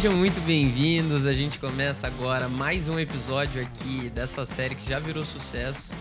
Sejam muito bem-vindos. A gente começa agora mais um episódio aqui dessa série que já virou sucesso,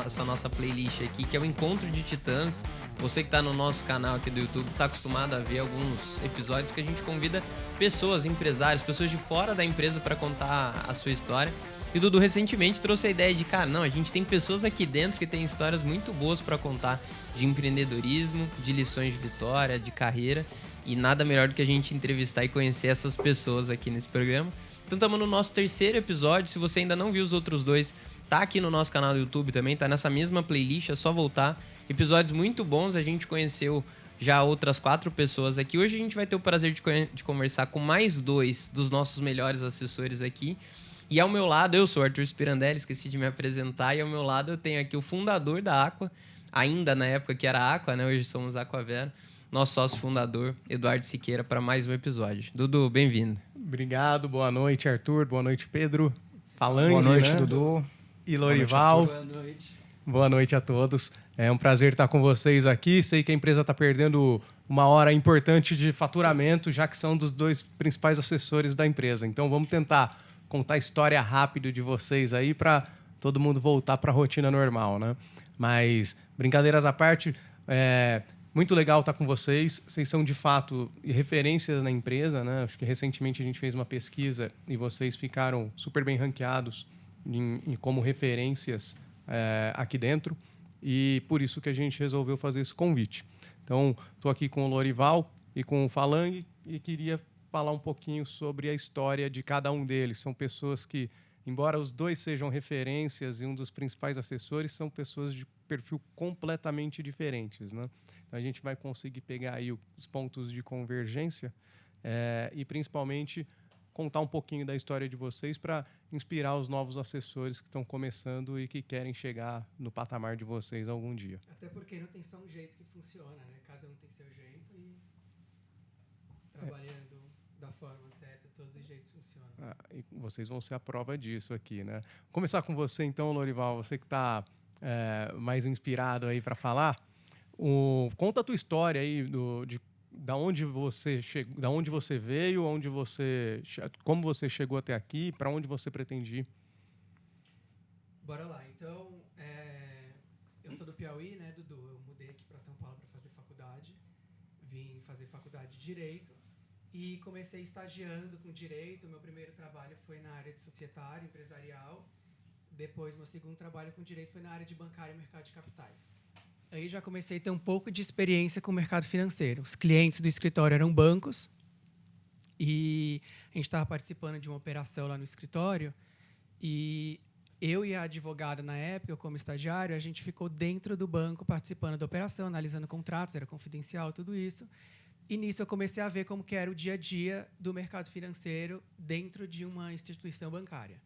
essa nossa playlist aqui, que é o Encontro de Titãs. Você que está no nosso canal aqui do YouTube está acostumado a ver alguns episódios que a gente convida pessoas, empresários, pessoas de fora da empresa para contar a sua história. E o Dudu recentemente trouxe a ideia de, cara, não, a gente tem pessoas aqui dentro que tem histórias muito boas para contar de empreendedorismo, de lições de vitória, de carreira. E nada melhor do que a gente entrevistar e conhecer essas pessoas aqui nesse programa. Então estamos no nosso terceiro episódio. Se você ainda não viu os outros dois, tá aqui no nosso canal do YouTube também, tá nessa mesma playlist, é só voltar. Episódios muito bons, a gente conheceu já outras 4 pessoas aqui. Hoje a gente vai ter o prazer de conversar com mais 2 dos nossos melhores assessores aqui. E ao meu lado, eu sou o Arthur Spirandelli, esqueci de me apresentar, e ao meu lado eu tenho aqui o fundador da Aqua, ainda na época que era Aqua, né? Hoje somos Aquavera. Nosso sócio fundador, Eduardo Siqueira, para mais um episódio. Dudu, bem-vindo. Obrigado, boa noite, Arthur, boa noite, Pedro. Falange, boa noite, né? Dudu. E Lorival. Boa noite. Boa noite a todos. É um prazer estar com vocês aqui. Sei que a empresa está perdendo uma hora importante de faturamento, já que são dos 2 principais assessores da empresa. Então, vamos tentar contar a história rápido de vocês aí para todo mundo voltar para a rotina normal, né? Mas, brincadeiras à parte, muito legal estar com vocês. Vocês são, de fato, referências na empresa, né? Acho que recentemente a gente fez uma pesquisa e vocês ficaram super bem ranqueados como referências aqui dentro. E por isso que a gente resolveu fazer esse convite. Então, estou aqui com o Lorival e com o Falange e queria falar um pouquinho sobre a história de cada um deles. São pessoas que, embora os 2 sejam referências e um dos principais assessores, são pessoas de perfil completamente diferentes, né? Então, a gente vai conseguir pegar aí os pontos de convergência e, principalmente, contar um pouquinho da história de vocês para inspirar os novos assessores que estão começando e que querem chegar no patamar de vocês algum dia. Até porque não tem só um jeito que funciona, né? Cada um tem seu jeito e trabalhando da forma certa, todos os jeitos funcionam. E vocês vão ser a prova disso aqui, né? Vou começar com você, então, Lorival. Você que está mais inspirado aí para falar. Conta a tua história aí da onde você veio, como você chegou até aqui, para onde você pretende ir. Bora lá. Então, eu sou do Piauí, né, Dudu? Eu mudei aqui para São Paulo para fazer faculdade. Vim fazer faculdade de Direito e comecei estagiando com Direito. Meu primeiro trabalho foi na área de societário, empresarial. Depois, meu segundo trabalho com Direito foi na área de bancário e mercado de capitais. Aí já comecei a ter um pouco de experiência com o mercado financeiro. Os clientes do escritório eram bancos e a gente estava participando de uma operação lá no escritório e eu e a advogada, na época, eu como estagiário, a gente ficou dentro do banco participando da operação, analisando contratos, era confidencial, tudo isso. E nisso eu comecei a ver como que era o dia a dia do mercado financeiro dentro de uma instituição bancária.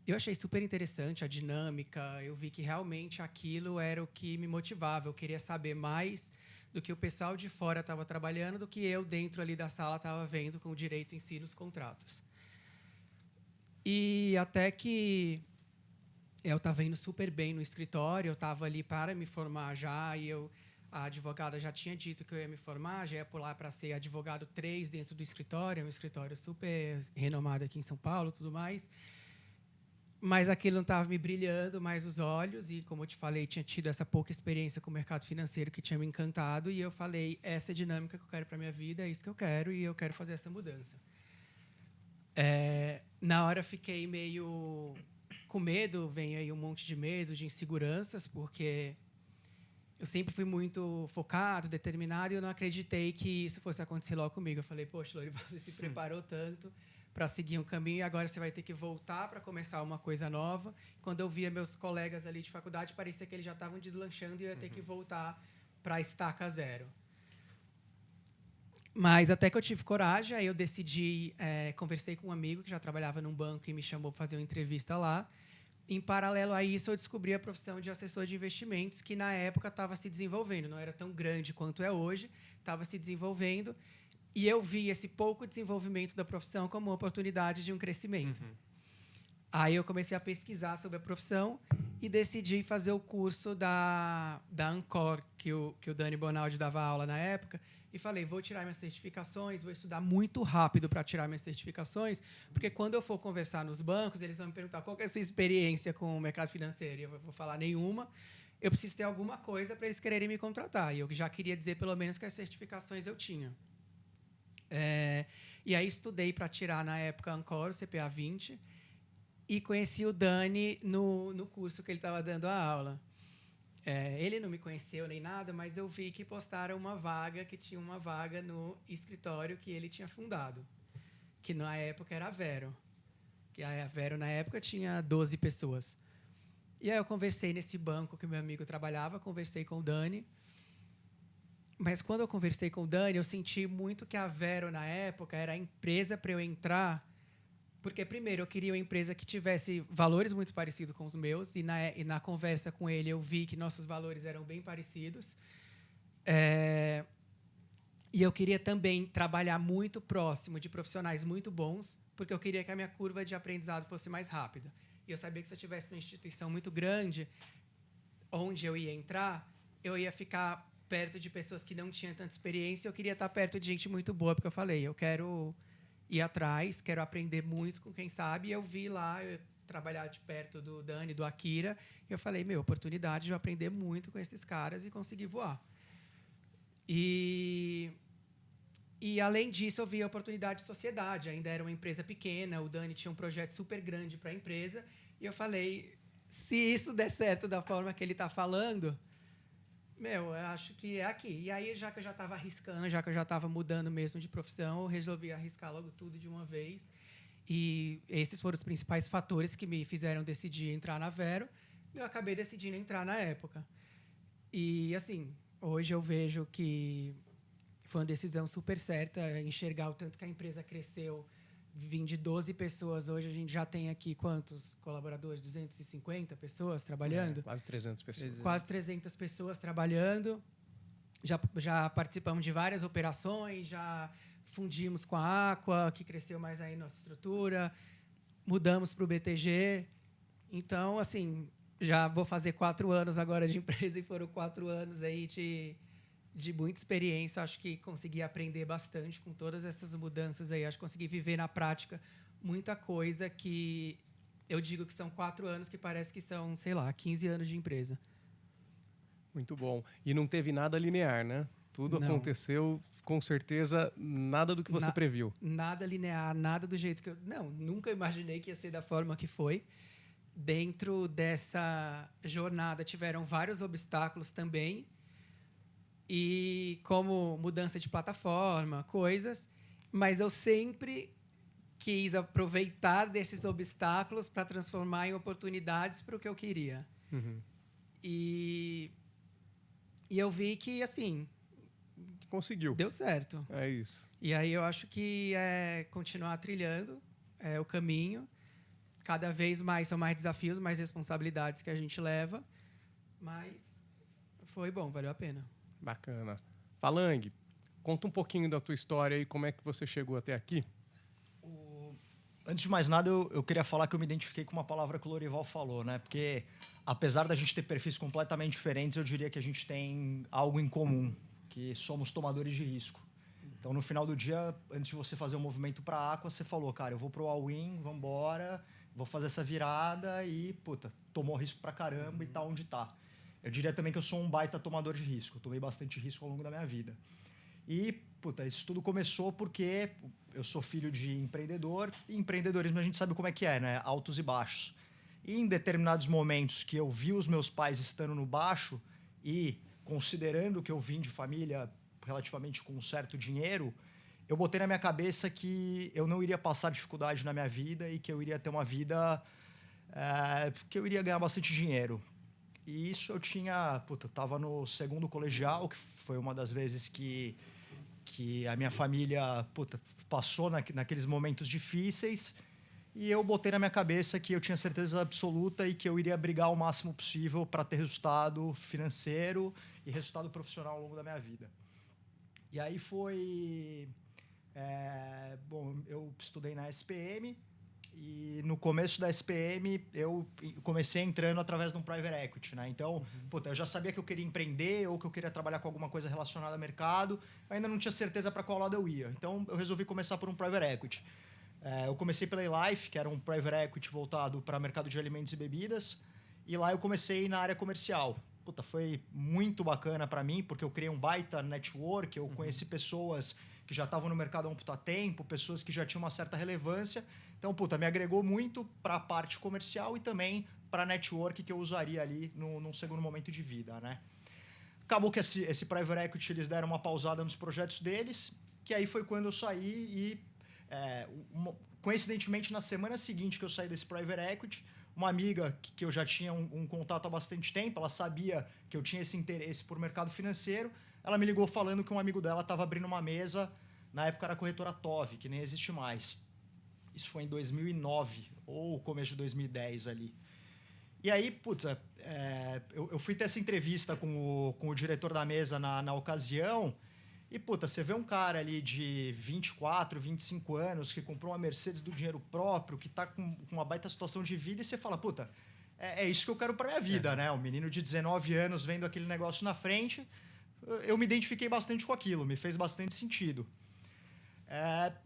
Eu achei super interessante a dinâmica, eu vi que realmente aquilo era o que me motivava. Eu queria saber mais do que o pessoal de fora estava trabalhando, do que eu, dentro ali da sala, estava vendo com o direito em si nos contratos. E até que eu estava indo super bem no escritório, eu estava ali para me formar já, e a advogada já tinha dito que eu ia me formar, já ia pular para ser advogado 3 dentro do escritório, um escritório super renomado aqui em São Paulo, tudo mais. Mas aquilo não estava me brilhando mais os olhos e, como eu te falei, tinha tido essa pouca experiência com o mercado financeiro que tinha me encantado e eu falei, essa é a dinâmica que eu quero para a minha vida, é isso que eu quero e eu quero fazer essa mudança. Na hora fiquei meio com medo, vem aí um monte de medo, de inseguranças, porque eu sempre fui muito focado, determinado e eu não acreditei que isso fosse acontecer logo comigo. Eu falei, poxa, Lorival, você se preparou tanto para seguir um caminho e agora você vai ter que voltar para começar uma coisa nova. Quando eu via meus colegas ali de faculdade, parecia que eles já estavam deslanchando e eu ia ter que voltar para a estaca zero. Mas até que eu tive coragem, aí eu decidi, conversei com um amigo que já trabalhava num banco e me chamou para fazer uma entrevista lá. Em paralelo a isso, eu descobri a profissão de assessor de investimentos, que na época estava se desenvolvendo, não era tão grande quanto é hoje, estava se desenvolvendo. E eu vi esse pouco desenvolvimento da profissão como uma oportunidade de um crescimento. Aí eu comecei a pesquisar sobre a profissão e decidi fazer o curso da Ancor, que o Dani Bonaldi dava aula na época. e falei, vou tirar minhas certificações, vou estudar muito rápido para tirar minhas certificações, porque quando eu for conversar nos bancos, eles vão me perguntar qual que é a sua experiência com o mercado financeiro. E eu vou falar nenhuma. Eu preciso ter alguma coisa para eles quererem me contratar. E eu já queria dizer, pelo menos, que as certificações eu tinha. E aí estudei para tirar, na época, a Ancor, o CPA 20, e conheci o Dani no curso que ele estava dando a aula. Ele não me conheceu nem nada, mas eu vi que postaram que tinha uma vaga no escritório que ele tinha fundado, que na época era a Vero. Que a Vero, na época, tinha 12 pessoas. E aí eu conversei nesse banco que meu amigo trabalhava, conversei com o Dani. Mas quando eu conversei com o Dani, eu senti muito que a Vero, na época, era a empresa para eu entrar. Porque, primeiro, eu queria uma empresa que tivesse valores muito parecidos com os meus. E na conversa com ele, eu vi que nossos valores eram bem parecidos. E eu queria também trabalhar muito próximo de profissionais muito bons, porque eu queria que a minha curva de aprendizado fosse mais rápida. E eu sabia que se eu estivesse numa instituição muito grande, onde eu ia entrar, eu ia ficar perto de pessoas que não tinham tanta experiência. Eu queria estar perto de gente muito boa, porque eu falei, eu quero ir atrás, quero aprender muito com quem sabe. E eu vi lá, eu trabalhar de perto do Dani, do Akira, e eu falei, oportunidade de eu aprender muito com esses caras e conseguir voar. E além disso, eu vi a oportunidade de sociedade. Ainda era uma empresa pequena, o Dani tinha um projeto super grande para a empresa, e eu falei, se isso der certo da forma que ele está falando, eu acho que é aqui. E aí, já que eu já estava arriscando, já que eu já estava mudando mesmo de profissão, eu resolvi arriscar logo tudo de uma vez. E esses foram os principais fatores que me fizeram decidir entrar na Vero. E eu acabei decidindo entrar na época. E, assim, hoje eu vejo que foi uma decisão super certa, enxergar o tanto que a empresa cresceu. Vim de 12 pessoas, hoje a gente já tem aqui quantos colaboradores? 250 pessoas trabalhando? Quase 300 pessoas. Quase 300 pessoas trabalhando. Já participamos de várias operações, já fundimos com a Aqua, que cresceu mais aí nossa estrutura, mudamos para o BTG. Então, assim, já vou fazer 4 anos agora de empresa e foram 4 anos aí de muita experiência. Acho que consegui aprender bastante com todas essas mudanças aí. Acho que consegui viver na prática muita coisa que eu digo que são 4 anos que parece que são, 15 anos de empresa. Muito bom. E não teve nada linear, né? Tudo Não. aconteceu, com certeza, nada do que você previu. Nada linear, nada do jeito que eu... Não, nunca imaginei que ia ser da forma que foi. Dentro dessa jornada tiveram vários obstáculos também, e como mudança de plataforma, coisas, mas eu sempre quis aproveitar desses obstáculos para transformar em oportunidades para o que eu queria. Uhum. E eu vi que, assim, Conseguiu. deu certo. É isso. E aí eu acho que é continuar trilhando o caminho. Cada vez mais são mais desafios, mais responsabilidades que a gente leva, mas foi bom, valeu a pena. Bacana. Falang, conta um pouquinho da tua história e como é que você chegou até aqui. Antes de mais nada, eu queria falar que eu me identifiquei com uma palavra que o Lorival falou, né? Porque, apesar da gente ter perfis completamente diferentes, eu diria que a gente tem algo em comum, que somos tomadores de risco. Então, no final do dia, antes de você fazer um movimento para a Aqua, você falou, cara, eu vou pro all-in, vamos embora, vou fazer essa virada e, tomou risco pra caramba e tá onde tá. Eu diria também que eu sou um baita tomador de risco. Eu tomei bastante risco ao longo da minha vida. E, isso tudo começou porque eu sou filho de empreendedor, e empreendedorismo a gente sabe como é que é, né? Altos e baixos. E em determinados momentos que eu vi os meus pais estando no baixo e considerando que eu vim de família relativamente com um certo dinheiro, eu botei na minha cabeça que eu não iria passar dificuldade na minha vida e que eu iria ter uma vida que eu iria ganhar bastante dinheiro. E isso eu tinha... eu estava no 2º colegial, que foi uma das vezes que a minha família passou naqueles momentos difíceis, e eu botei na minha cabeça que eu tinha certeza absoluta e que eu iria brigar o máximo possível para ter resultado financeiro e resultado profissional ao longo da minha vida. E aí foi... eu estudei na SPM E no começo da SPM, eu comecei entrando através de um private equity, né? Então, puta, eu já sabia que eu queria empreender ou que eu queria trabalhar com alguma coisa relacionada ao mercado. Eu ainda não tinha certeza para qual lado eu ia. Então, eu resolvi começar por um private equity. Eu comecei pela eLife, que era um private equity voltado para mercado de alimentos e bebidas. E lá eu comecei na área comercial. Puta, foi muito bacana para mim, porque eu criei um baita network, eu conheci pessoas que já estavam no mercado há um puta tempo, pessoas que já tinham uma certa relevância. Então, puta, me agregou muito para a parte comercial e também para a network que eu usaria ali num segundo momento de vida, né? Acabou que esse private equity, eles deram uma pausada nos projetos deles, que aí foi quando eu saí e, coincidentemente, na semana seguinte que eu saí desse private equity, uma amiga que eu já tinha um contato há bastante tempo, ela sabia que eu tinha esse interesse por mercado financeiro, ela me ligou falando que um amigo dela estava abrindo uma mesa, na época era a corretora TOV, que nem existe mais. Isso foi em 2009, ou começo de 2010 ali. E aí, putz, eu fui ter essa entrevista com o diretor da mesa na ocasião, e, puta, você vê um cara ali de 24, 25 anos que comprou uma Mercedes do dinheiro próprio, que tá com uma baita situação de vida, e você fala, puta, é isso que eu quero pra minha vida, né? Um menino de 19 anos vendo aquele negócio na frente, eu me identifiquei bastante com aquilo, me fez bastante sentido.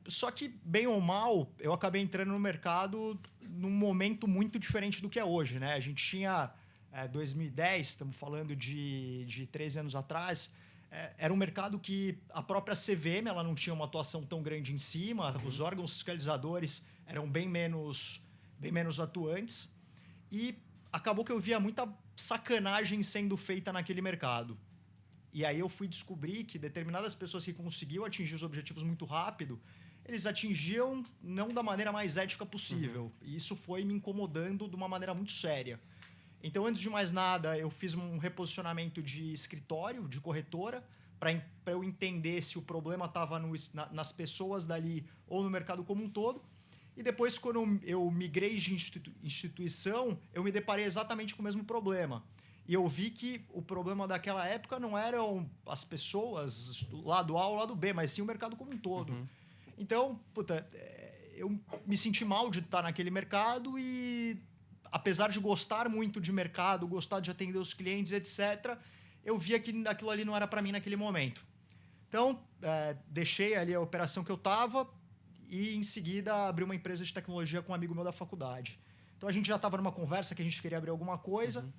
Só que, bem ou mal, eu acabei entrando no mercado num momento muito diferente do que é hoje, né? A gente tinha 2010, estamos falando de 13 anos atrás, era um mercado que a própria CVM ela não tinha uma atuação tão grande em cima, os órgãos fiscalizadores eram bem menos atuantes e acabou que eu via muita sacanagem sendo feita naquele mercado. E aí eu fui descobrir que determinadas pessoas que conseguiam atingir os objetivos muito rápido, eles atingiam não da maneira mais ética possível. E isso foi me incomodando de uma maneira muito séria. Então, antes de mais nada, eu fiz um reposicionamento de escritório, de corretora, para eu entender se o problema estava nas pessoas dali ou no mercado como um todo. E depois, quando eu migrei de instituição, eu me deparei exatamente com o mesmo problema. E eu vi que o problema daquela época não eram as pessoas, lado A ou lado B, mas sim o mercado como um todo. Então, puta, eu me senti mal de estar naquele mercado e, apesar de gostar muito de mercado, gostar de atender os clientes, etc., eu via que aquilo ali não era para mim naquele momento. Então, deixei ali a operação que eu estava e, em seguida, abri uma empresa de tecnologia com um amigo meu da faculdade. Então, a gente já estava numa conversa que a gente queria abrir alguma coisa.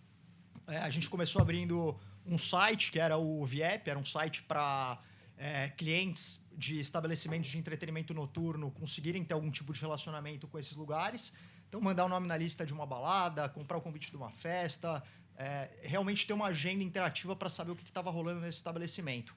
A gente começou abrindo um site, que era o Viep, era um site para clientes de estabelecimentos de entretenimento noturno conseguirem ter algum tipo de relacionamento com esses lugares. Então, mandar o nome na lista de uma balada, comprar o convite de uma festa, realmente ter uma agenda interativa para saber o que estava rolando nesse estabelecimento.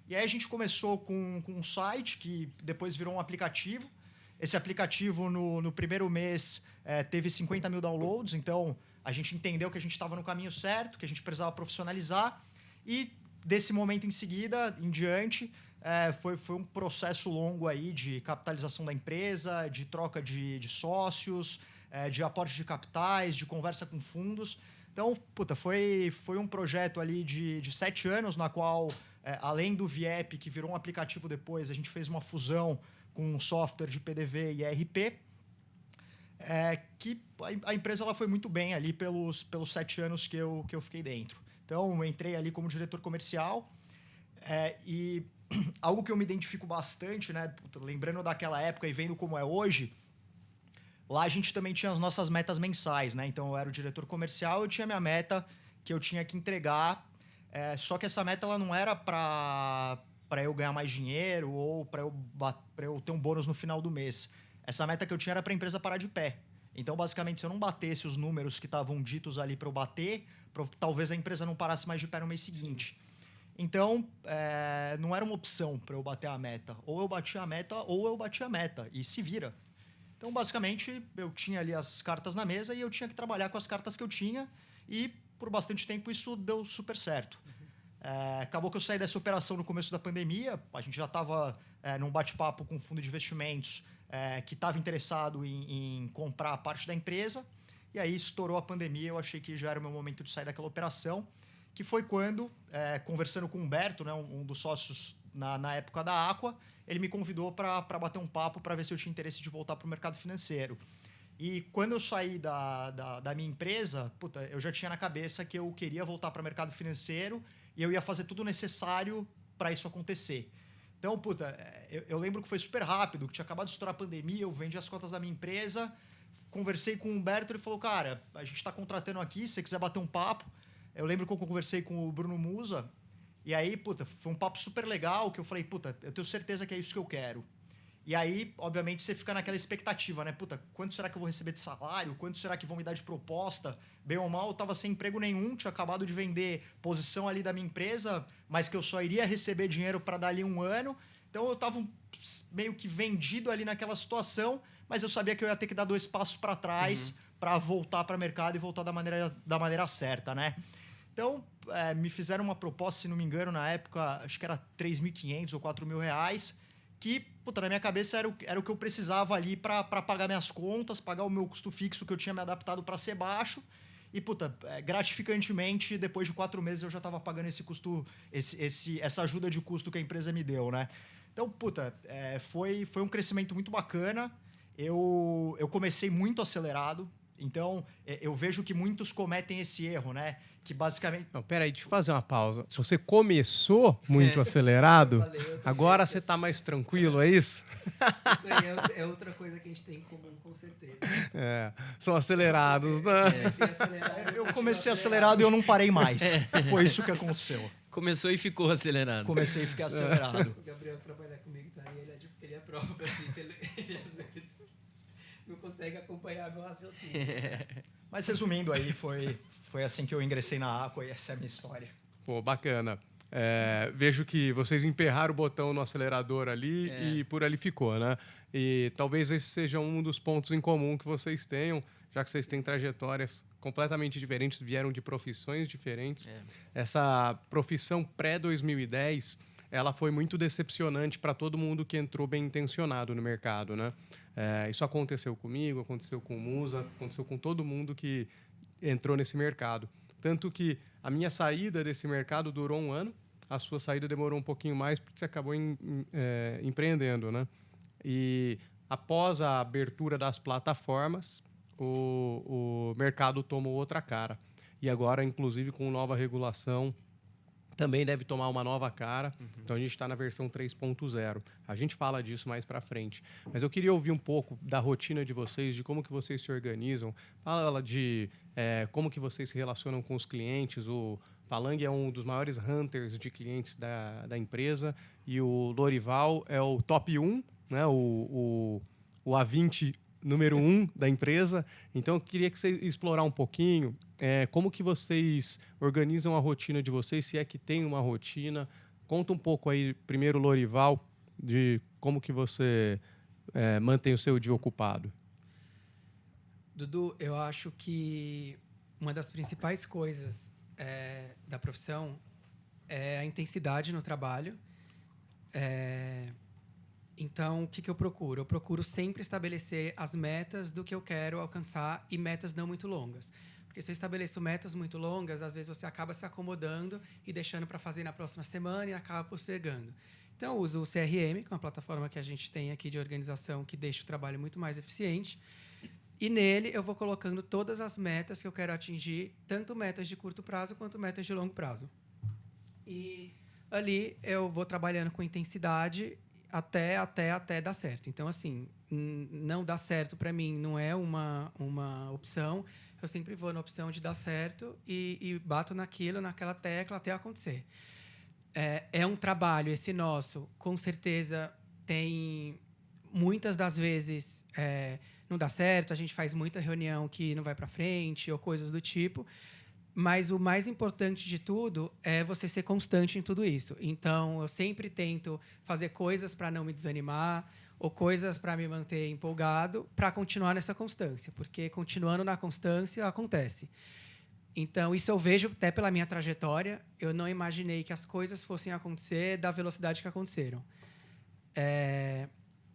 E aí a gente começou com um site que depois virou um aplicativo. Esse aplicativo, no primeiro mês, teve 50 mil downloads, então a gente entendeu que a gente estava no caminho certo, que a gente precisava profissionalizar. E desse momento em seguida, em diante, foi um processo longo aí de capitalização da empresa, de troca de sócios, de aporte de capitais, de conversa com fundos. Então, puta, foi um projeto ali de 7 anos, na qual, além do Viep, que virou um aplicativo depois, a gente fez uma fusão com um software de PDV e ERP, que a empresa ela foi muito bem ali pelos 7 anos que eu fiquei dentro. Então, eu entrei ali como diretor comercial e algo que eu me identifico bastante, né, lembrando daquela época e vendo como é hoje, lá a gente também tinha as nossas metas mensais, né? Então, eu era o diretor comercial, eu tinha minha meta que eu tinha que entregar, só que essa meta ela não era para eu ganhar mais dinheiro ou para eu ter um bônus no final do mês. Essa meta que eu tinha era para a empresa parar de pé. Então, basicamente, se eu não batesse os números que estavam ditos ali para eu bater, talvez a empresa não parasse mais de pé no mês seguinte. Então, não era uma opção para eu bater a meta. Ou eu batia a meta, ou eu batia a meta. E se vira. Então, basicamente, eu tinha ali as cartas na mesa e eu tinha que trabalhar com as cartas que eu tinha. E, por bastante tempo, isso deu super certo. Acabou que eu saí dessa operação no começo da pandemia. A gente já estava num bate-papo com um fundo de investimentos que estava interessado em comprar parte da empresa. E aí estourou a pandemia, eu achei que já era o meu momento de sair daquela operação, que foi quando, conversando com o Humberto, né, um dos sócios na época da Aqua, ele me convidou para bater um papo para ver se eu tinha interesse de voltar para o mercado financeiro. E quando eu saí da minha empresa, puta, eu já tinha na cabeça que eu queria voltar para o mercado financeiro e eu ia fazer tudo necessário para isso acontecer. Então, puta, eu lembro que foi super rápido, que tinha acabado de estourar a pandemia, eu vendi as cotas da minha empresa, conversei com o Humberto, ele falou, cara, a gente está contratando aqui, se você quiser bater um papo. Eu lembro que eu conversei com o Bruno Musa, e aí, puta, foi um papo super legal, que eu falei, puta, eu tenho certeza que é isso que eu quero. E aí, obviamente, você fica naquela expectativa, né? Puta, quanto será que eu vou receber de salário? Quanto será que vão me dar de proposta? Bem ou mal, eu tava sem emprego nenhum, tinha acabado de vender posição ali da minha empresa, mas que eu só iria receber dinheiro para dar ali 1 ano. Então eu tava meio que vendido ali naquela situação, mas eu sabia que eu ia ter que dar 2 passos para trás para voltar para o mercado e voltar da maneira certa, né? Então, me fizeram uma proposta, se não me engano, na época, acho que era 3.500 ou 4.000 reais, que, puta, na minha cabeça era o que eu precisava ali para pagar minhas contas, pagar o meu custo fixo que eu tinha me adaptado para ser baixo. E, puta, gratificantemente, depois de 4 meses eu já estava pagando esse custo, essa ajuda de custo que a empresa me deu, né? Então, puta, foi um crescimento muito bacana. Eu comecei muito acelerado. Então, eu vejo que muitos cometem esse erro, né? Que basicamente... Não, peraí, deixa eu fazer uma pausa. Se você começou muito acelerado, agora você está mais tranquilo, é isso? Isso aí é outra coisa que a gente tem em comum, com certeza. São acelerados, né? Eu comecei acelerado e eu não parei mais. Foi isso que aconteceu. Começou e ficou acelerado. Comecei e fiquei acelerado. O Gabriel trabalha comigo, tá? E ele é prova disso. Ele às vezes não consegue acompanhar meu raciocínio. Mas resumindo aí, foi assim que eu ingressei na Aqua e essa é a minha história. Pô, bacana. Vejo que vocês emperraram o botão no acelerador ali e por ali ficou, né? E talvez esse seja um dos pontos em comum que vocês tenham, já que vocês têm trajetórias completamente diferentes, vieram de profissões diferentes. Essa profissão pré-2010, ela foi muito decepcionante para todo mundo que entrou bem intencionado no mercado, né? Isso aconteceu comigo, aconteceu com o Musa, aconteceu com todo mundo que entrou nesse mercado. Tanto que a minha saída desse mercado durou 1 ano, a sua saída demorou um pouquinho mais porque você acabou empreendendo, né? E após a abertura das plataformas, o mercado tomou outra cara. E agora, inclusive, com nova regulação, também deve tomar uma nova cara. Então, a gente está na versão 3.0. A gente fala disso mais para frente. Mas eu queria ouvir um pouco da rotina de vocês, de como que vocês se organizam. Fala de como que vocês se relacionam com os clientes. O Palang é um dos maiores hunters de clientes da empresa e o Lorival é o top 1, né? o A20 número 1 da empresa. Então, eu queria que você explorar um pouquinho como que vocês organizam a rotina de vocês, se é que tem uma rotina. Conta um pouco aí, primeiro, Lorival, de como que você mantém o seu dia ocupado. Dudu, eu acho que uma das principais coisas da profissão é a intensidade no trabalho. Então, o que eu procuro? Eu procuro sempre estabelecer as metas do que eu quero alcançar e metas não muito longas. Porque se eu estabeleço metas muito longas, às vezes você acaba se acomodando e deixando para fazer na próxima semana e acaba postergando. Então, eu uso o CRM, que é uma plataforma que a gente tem aqui de organização que deixa o trabalho muito mais eficiente. E nele eu vou colocando todas as metas que eu quero atingir, tanto metas de curto prazo quanto metas de longo prazo. E ali eu vou trabalhando com intensidade até dar certo. Então, assim, não dá certo para mim não é uma opção. Eu sempre vou na opção de dar certo e bato naquela tecla até acontecer. É um trabalho, esse nosso, com certeza tem muitas das vezes não dá certo, a gente faz muita reunião que não vai para frente ou coisas do tipo. Mas o mais importante de tudo é você ser constante em tudo isso. Então, eu sempre tento fazer coisas para não me desanimar ou coisas para me manter empolgado para continuar nessa constância, porque continuando na constância acontece. Então, isso eu vejo até pela minha trajetória. Eu não imaginei que as coisas fossem acontecer da velocidade que aconteceram.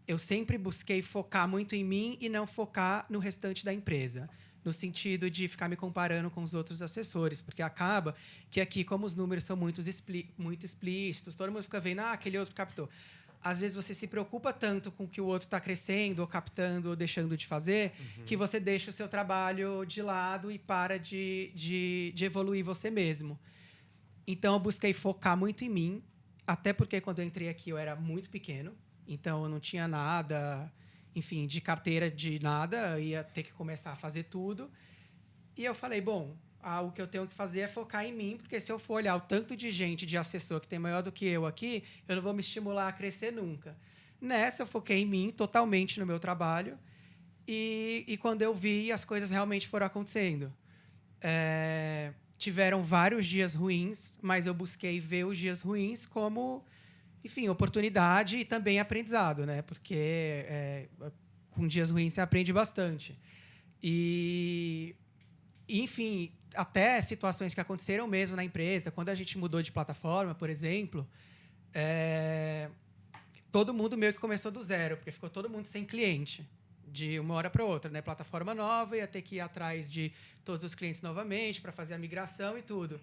Eu sempre busquei focar muito em mim e não focar no restante da empresa, no sentido de ficar me comparando com os outros assessores, porque acaba que aqui, como os números são muito explícitos, todo mundo fica vendo, aquele outro captou. às vezes você se preocupa tanto com o que o outro está crescendo, ou captando, ou deixando de fazer, que você deixa o seu trabalho de lado e para de evoluir você mesmo. Então, eu busquei focar muito em mim, até porque quando eu entrei aqui eu era muito pequeno, então eu não tinha nada, enfim, de carteira de nada, eu ia ter que começar a fazer tudo. E eu falei, bom, o que eu tenho que fazer é focar em mim, porque se eu for olhar o tanto de gente, de assessor que tem maior do que eu aqui, eu não vou me estimular a crescer nunca. Nessa, eu foquei em mim, totalmente no meu trabalho, e quando eu vi, as coisas realmente foram acontecendo. Tiveram vários dias ruins, mas eu busquei ver os dias ruins como, enfim, oportunidade e também aprendizado, né? Porque com dias ruins você aprende bastante. Enfim, até situações que aconteceram mesmo na empresa, quando a gente mudou de plataforma, por exemplo, todo mundo meio que começou do zero, porque ficou todo mundo sem cliente, de uma hora para outra, né? Plataforma nova, ia ter que ir atrás de todos os clientes novamente para fazer a migração e tudo.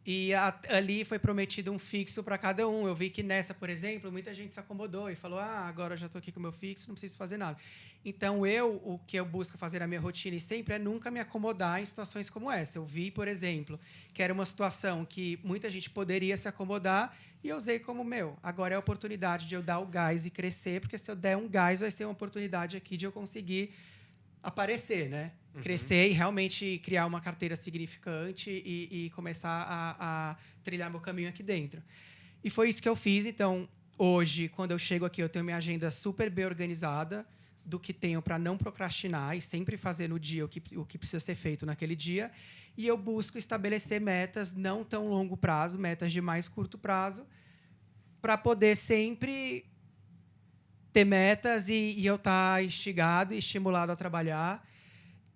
E ali foi prometido um fixo para cada um. Eu vi que nessa, por exemplo, muita gente se acomodou e falou: agora eu já estou aqui com o meu fixo, não preciso fazer nada. Então, o que eu busco fazer na minha rotina e sempre é nunca me acomodar em situações como essa. Eu vi, por exemplo, que era uma situação que muita gente poderia se acomodar e eu usei como, agora é a oportunidade de eu dar o gás e crescer, porque se eu der um gás, vai ser uma oportunidade aqui de eu conseguir aparecer, né? Crescer e realmente criar uma carteira significante e começar a trilhar meu caminho aqui dentro. E foi isso que eu fiz. Então, hoje, quando eu chego aqui, eu tenho minha agenda super bem organizada do que tenho para não procrastinar e sempre fazer no dia o que precisa ser feito naquele dia. E eu busco estabelecer metas não tão longo prazo, metas de mais curto prazo, para poder sempre ter metas e eu estar instigado e estimulado a trabalhar.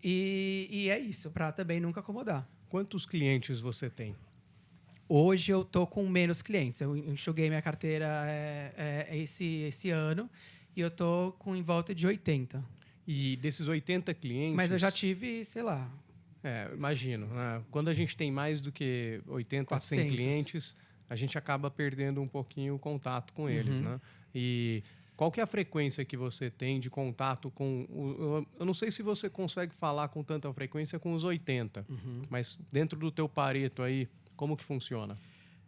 E é isso, para também nunca acomodar. Quantos clientes você tem? Hoje eu estou com menos clientes. Eu enxuguei minha carteira esse ano e eu estou com em volta de 80. E desses 80 clientes... Mas eu já tive, sei lá... imagino. Né? Quando a gente tem mais do que 80, 400. 100 clientes, a gente acaba perdendo um pouquinho o contato com eles. Né? E... qual que é a frequência que você tem de contato com... eu não sei se você consegue falar com tanta frequência com os 80, mas dentro do teu Pareto aí, como que funciona?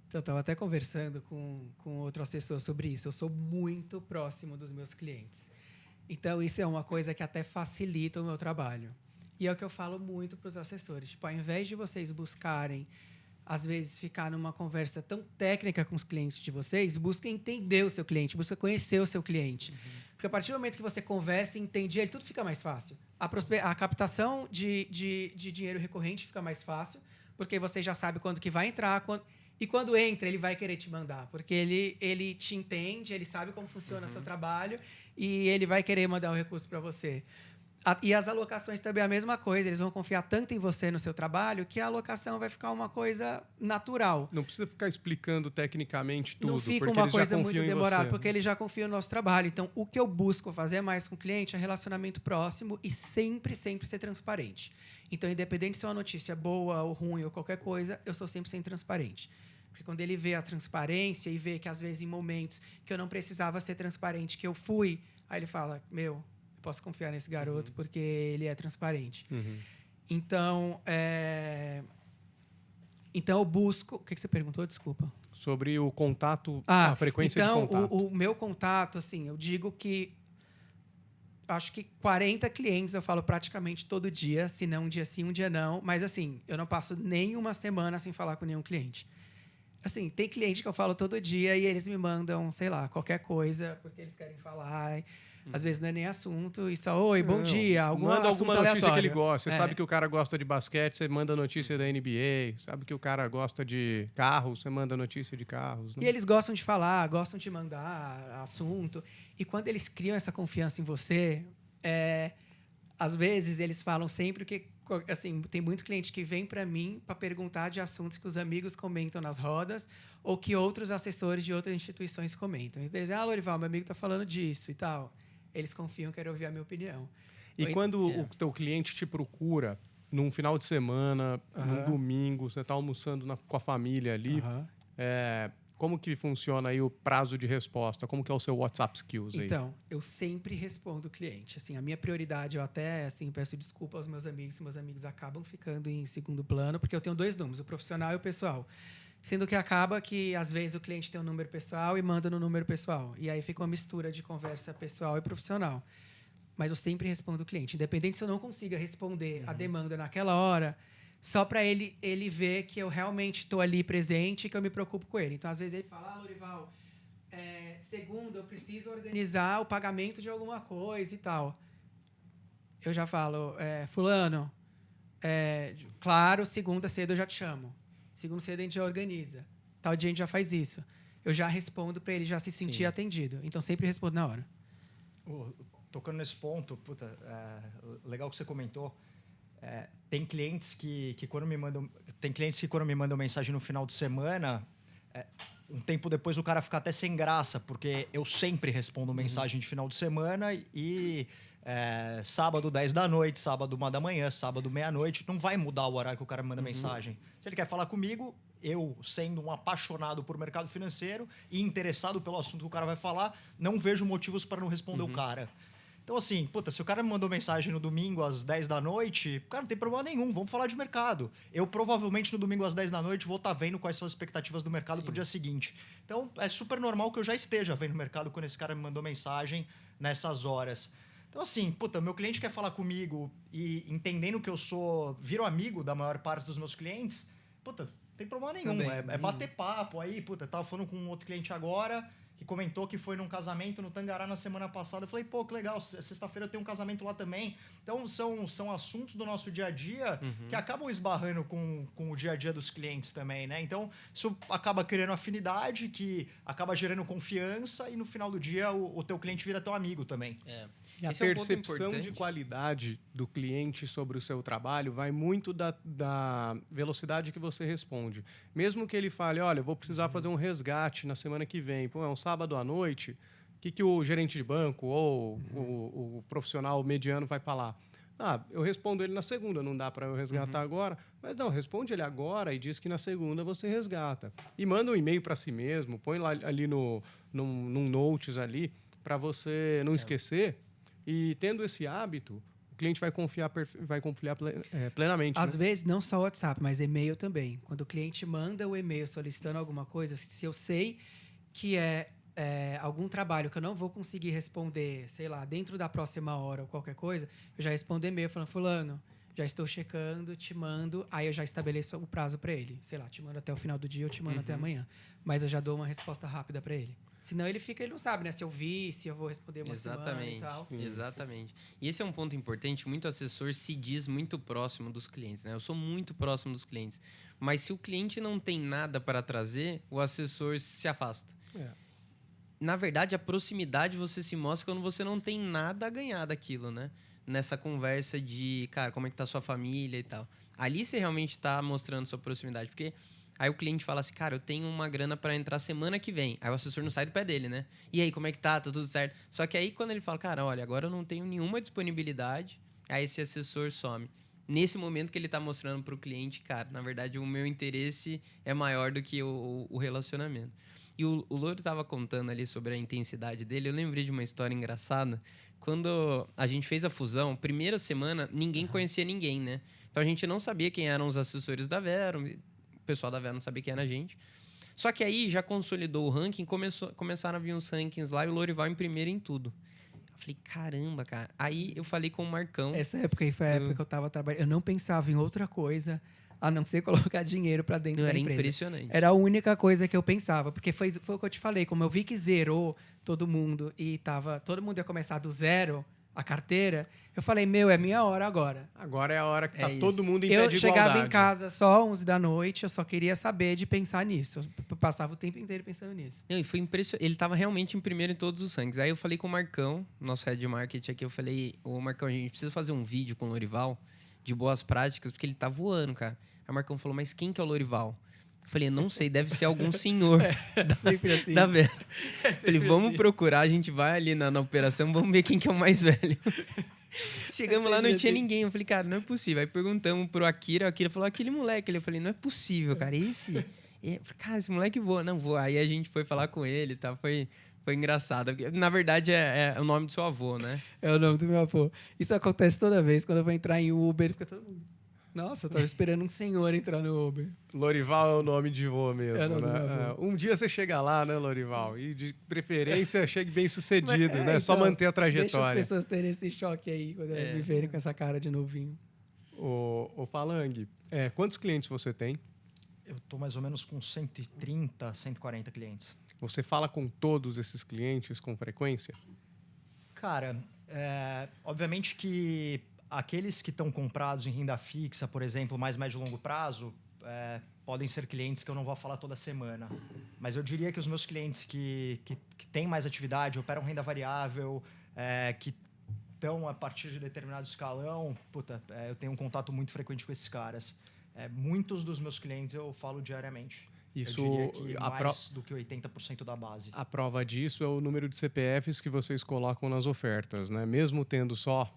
Então, eu estava até conversando com outro assessor sobre isso. Eu sou muito próximo dos meus clientes. Então, isso é uma coisa que até facilita o meu trabalho. E é o que eu falo muito para os assessores. Tipo, ao invés de vocês buscarem às vezes, ficar numa conversa tão técnica com os clientes de vocês, busca entender o seu cliente, busca conhecer o seu cliente. Porque a partir do momento que você conversa e entende ele, tudo fica mais fácil. A captação de dinheiro recorrente fica mais fácil, porque você já sabe quando que vai entrar, e quando entra, ele vai querer te mandar, porque ele te entende, ele sabe como funciona o seu trabalho, e ele vai querer mandar o recurso para você. E as alocações também é a mesma coisa. Eles vão confiar tanto em você, no seu trabalho, que a alocação vai ficar uma coisa natural. Não precisa ficar explicando tecnicamente tudo. Não fica porque uma eles já coisa confiam muito em demorada, você. porque eles já confiam no nosso trabalho. Então, o que eu busco fazer mais com o cliente é relacionamento próximo e sempre, sempre ser transparente. Então, independente se é uma notícia boa ou ruim ou qualquer coisa, eu sou sempre transparente. Porque quando ele vê a transparência e vê que, às vezes, em momentos que eu não precisava ser transparente, que eu fui, aí ele fala, posso confiar nesse garoto porque ele é transparente. Então, eu busco... O que você perguntou? Desculpa. Sobre o contato, a frequência de contato. Então, o meu contato, assim, eu digo que acho que 40 clientes eu falo praticamente todo dia, se não um dia sim, um dia não. Mas, assim, eu não passo nem uma semana sem falar com nenhum cliente. Assim, tem cliente que eu falo todo dia e eles me mandam, sei lá, qualquer coisa, porque eles querem falar... Às vezes não é nem assunto, e só, oi, bom dia, manda alguma notícia aleatório. que ele gosta. Você sabe que o cara gosta de basquete, você manda notícia da NBA. Sabe que o cara gosta de carros, você manda notícia de carros. Né? E eles gostam de falar, gostam de mandar assunto. E quando eles criam essa confiança em você, às vezes eles falam sempre que... Assim, tem muito cliente que vem para mim para perguntar de assuntos que os amigos comentam nas rodas ou que outros assessores de outras instituições comentam. Então, eles dizem, Lorival, meu amigo está falando disso e tal. Eles confiam, querem ouvir a minha opinião. E quando o teu cliente te procura num final de semana, num domingo, você está almoçando com a família ali, como que funciona aí o prazo de resposta? Como que é o seu WhatsApp Skills aí? Então, eu sempre respondo o cliente. Assim, a minha prioridade, eu até assim, peço desculpa aos meus amigos, se meus amigos acabam ficando em segundo plano, porque eu tenho 2 números, o profissional e o pessoal. Sendo que acaba que, às vezes, o cliente tem um número pessoal e manda no número pessoal. E aí fica uma mistura de conversa pessoal e profissional. Mas eu sempre respondo o cliente. Independente se eu não consiga responder a demanda naquela hora, só para ele ver que eu realmente estou ali presente e que eu me preocupo com ele. Então, às vezes, ele fala, Lorival, segunda, eu preciso organizar o pagamento de alguma coisa e tal. Eu já falo, fulano, claro, segunda cedo eu já te chamo. Segunda cedo a gente já organiza. Tal dia a gente já faz isso. Eu já respondo para ele já se sentir atendido. Então, sempre respondo na hora. Tocando nesse ponto, legal que você comentou. Tem clientes que quando me mandam mensagem no final de semana, um tempo depois o cara fica até sem graça, porque eu sempre respondo mensagem de final de semana e sábado 10 da noite, sábado 1 da manhã, sábado meia-noite, não vai mudar o horário que o cara me manda mensagem. Se ele quer falar comigo, eu, sendo um apaixonado por mercado financeiro e interessado pelo assunto que o cara vai falar, não vejo motivos para não responder o cara. Então, assim, se o cara me mandou mensagem no domingo às 10 da noite, cara, não tem problema nenhum, vamos falar de mercado. Eu, provavelmente, no domingo às 10 da noite, vou estar vendo quais são as expectativas do mercado pro dia seguinte. Então, é super normal que eu já esteja vendo o mercado quando esse cara me mandou mensagem nessas horas. Então, assim, meu cliente quer falar comigo e entendendo que eu viro amigo da maior parte dos meus clientes, não tem problema nenhum. É bater papo aí, tava falando com um outro cliente agora que comentou que foi num casamento no Tangará na semana passada. Eu falei, que legal, sexta-feira eu tenho um casamento lá também. Então, são assuntos do nosso dia a dia que acabam esbarrando com o dia a dia dos clientes também, né? Então, isso acaba criando afinidade, que acaba gerando confiança e no final do dia o teu cliente vira teu amigo também. E a percepção de qualidade do cliente sobre o seu trabalho vai muito da velocidade que você responde. Mesmo que ele fale, olha, eu vou precisar fazer um resgate na semana que vem, é um sábado à noite, o que o gerente de banco ou o profissional mediano vai falar? Eu respondo ele na segunda, não dá para eu resgatar agora. Mas não, responde ele agora e diz que na segunda você resgata. E manda um e-mail para si mesmo, põe lá ali num notes ali, para você não esquecer. E tendo esse hábito, o cliente vai confiar plenamente. Às vezes, não só WhatsApp, mas e-mail também. Quando o cliente manda o e-mail solicitando alguma coisa, se eu sei que algum trabalho que eu não vou conseguir responder, sei lá, dentro da próxima hora ou qualquer coisa, eu já respondo e-mail falando, fulano, já estou checando, te mando, aí eu já estabeleço o prazo para ele. Sei lá, te mando até o final do dia ou te mando até amanhã. Mas eu já dou uma resposta rápida para ele. Senão ele não sabe, né? Se eu vi, se eu vou responder uma semana e tal. Exatamente. E esse é um ponto importante. Muito assessor se diz muito próximo dos clientes, né? Eu sou muito próximo dos clientes. Mas se o cliente não tem nada para trazer, o assessor se afasta. Na verdade, a proximidade você se mostra quando você não tem nada a ganhar daquilo, né? Nessa conversa de, cara, como é que tá a sua família e tal. Ali você realmente está mostrando sua proximidade. Porque aí o cliente fala assim, cara, eu tenho uma grana para entrar semana que vem. Aí o assessor não sai do pé dele, né? E aí, como é que tá? Tá tudo certo? Só que aí, quando ele fala, cara, olha, agora eu não tenho nenhuma disponibilidade, aí esse assessor some. Nesse momento que ele tá mostrando pro cliente, cara, na verdade, o meu interesse é maior do que o relacionamento. E o Louro tava contando ali sobre a intensidade dele. Eu lembrei de uma história engraçada. Quando a gente fez a fusão, primeira semana, ninguém conhecia ninguém, né? Então, a gente não sabia quem eram os assessores da Vero. O pessoal da Vero não sabia quem era a gente. Só que aí já consolidou o ranking, começaram a vir os rankings lá e o Lorival em primeiro em tudo. Eu falei, caramba, cara. Aí eu falei com o Marcão. Essa época aí foi a época que eu tava trabalhando. Eu não pensava em outra coisa a não ser colocar dinheiro pra dentro da empresa. Era impressionante. Era a única coisa que eu pensava. Porque foi o que eu te falei. Como eu vi que zerou todo mundo e todo mundo ia começar do zero a carteira, eu falei, é minha hora agora. Agora é a hora que tá todo mundo em pé de igualdade. Eu chegava em casa só 11 da noite, eu só queria saber de pensar nisso. Eu passava o tempo inteiro pensando nisso. Não, e foi impressionante. Ele tava realmente em primeiro em todos os rankings. Aí eu falei com o Marcão, nosso head de marketing aqui, eu falei, ô Marcão, a gente precisa fazer um vídeo com o Lorival de boas práticas, porque ele tá voando, cara. Aí o Marcão falou, mas quem que é o Lorival? Eu falei, não sei, deve ser algum senhor sempre assim. da Vera. Falei, vamos procurar, a gente vai ali na operação, vamos ver quem que é o mais velho. Chegamos lá, não tinha ninguém. Eu falei, cara, não é possível. Aí perguntamos pro Akira, o Akira falou, aquele moleque. Eu falei, não é possível, cara, E, cara, esse moleque voa. Não, voa. Aí a gente foi falar com ele, tá? Foi engraçado. Na verdade, é o nome do seu avô, né? É o nome do meu avô. Isso acontece toda vez. Quando eu vou entrar em Uber, fica todo mundo... Nossa, eu tava esperando um senhor entrar no Uber. Lorival é o nome de vô É o mesmo, nome do né? meu avô. Um dia você chega lá, né, Lorival? E de preferência chegue bem sucedido, Mas, né? Só então, manter a Deixa as trajetória. pessoas terem esse choque aí, quando elas me verem com essa cara de novinho. Ô Falang, quantos clientes você tem? Eu tô mais ou menos com 130, 140 clientes. Você fala com todos esses clientes com frequência? Cara, obviamente que aqueles que estão comprados em renda fixa, por exemplo, mais médio e longo prazo, podem ser clientes que eu não vou falar toda semana. Mas eu diria que os meus clientes que têm mais atividade, operam renda variável, que estão a partir de determinado escalão, eu tenho um contato muito frequente com esses caras. Muitos dos meus clientes eu falo diariamente. Isso, eu diria que mais do que 80% da base. A prova disso é o número de CPFs que vocês colocam nas ofertas, né? Mesmo tendo só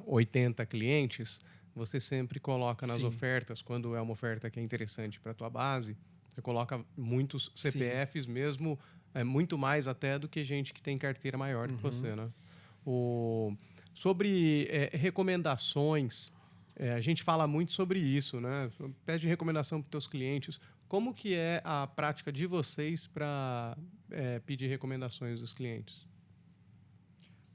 80 clientes, você sempre coloca nas ofertas, quando é uma oferta que é interessante para a tua base, você coloca muitos CPFs mesmo, muito mais até do que gente que tem carteira maior que você, né? Sobre recomendações, a gente fala muito sobre isso, né? Pede recomendação para os teus clientes. Como que é a prática de vocês para pedir recomendações dos clientes?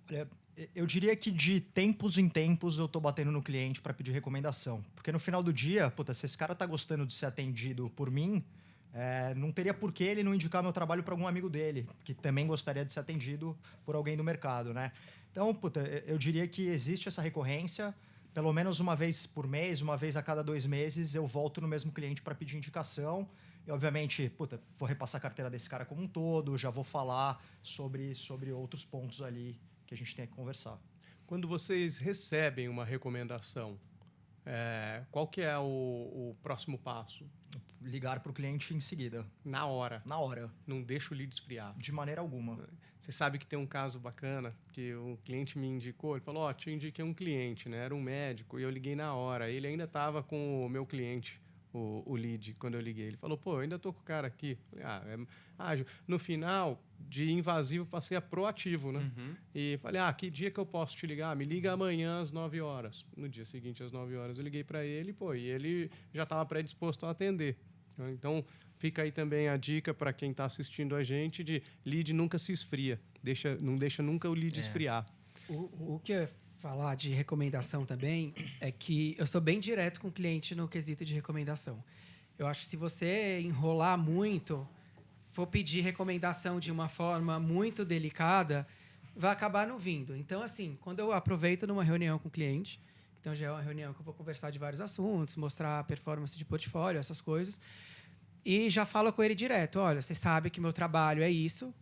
Olha, eu diria que de tempos em tempos eu estou batendo no cliente para pedir recomendação. Porque no final do dia, se esse cara está gostando de ser atendido por mim, não teria por que ele não indicar meu trabalho para algum amigo dele, que também gostaria de ser atendido por alguém do mercado, né? Então, eu diria que existe essa recorrência. Pelo menos uma vez por mês, uma vez a cada 2 meses, eu volto no mesmo cliente para pedir indicação. E, obviamente, vou repassar a carteira desse cara como um todo, já vou falar sobre outros pontos ali que a gente tem que conversar. Quando vocês recebem uma recomendação, qual que é o próximo passo? Ligar para o cliente em seguida. Na hora. Na hora. Não deixa o lead esfriar. De maneira alguma. Você sabe que tem um caso bacana que um cliente me indicou. Ele falou, te indiquei um cliente, né? Era um médico e eu liguei na hora. Ele ainda estava com o meu cliente, o lead, quando eu liguei. Ele falou, eu ainda estou com o cara aqui. Falei, é ágil. No final, de invasivo, passei a proativo, né? E falei, que dia que eu posso te ligar? Me liga amanhã às 9 horas. No dia seguinte, às 9 horas, eu liguei para ele, e ele já estava predisposto a atender. Então, fica aí também a dica para quem está assistindo a gente de lead nunca se esfria. Não deixa nunca o lead esfriar. O que eu ia falar de recomendação também é que eu sou bem direto com o cliente no quesito de recomendação. Eu acho que se você enrolar muito, for pedir recomendação de uma forma muito delicada, vai acabar não vindo. Então, assim, quando eu aproveito numa reunião com o cliente, então já é uma reunião que eu vou conversar de vários assuntos, mostrar a performance de portfólio, essas coisas, e já falo com ele direto, olha, você sabe que meu trabalho é isso,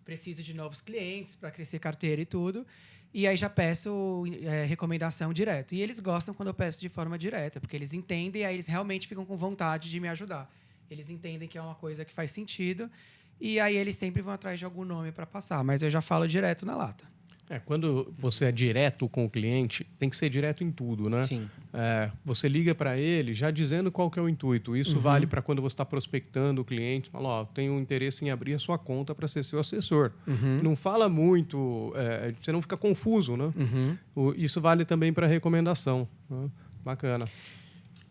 preciso de novos clientes para crescer carteira e tudo, e aí já peço recomendação direto. E eles gostam quando eu peço de forma direta, porque eles entendem e aí eles realmente ficam com vontade de me ajudar. Eles entendem que é uma coisa que faz sentido e aí eles sempre vão atrás de algum nome para passar, mas eu já falo direto na lata. Quando você é direto com o cliente, tem que ser direto em tudo, né? Sim. Você liga para ele já dizendo qual que é o intuito. Isso vale para quando você está prospectando o cliente. Fala, tenho um interesse em abrir a sua conta para ser seu assessor. Não fala muito, você não fica confuso, né? Isso vale também para recomendação. Bacana.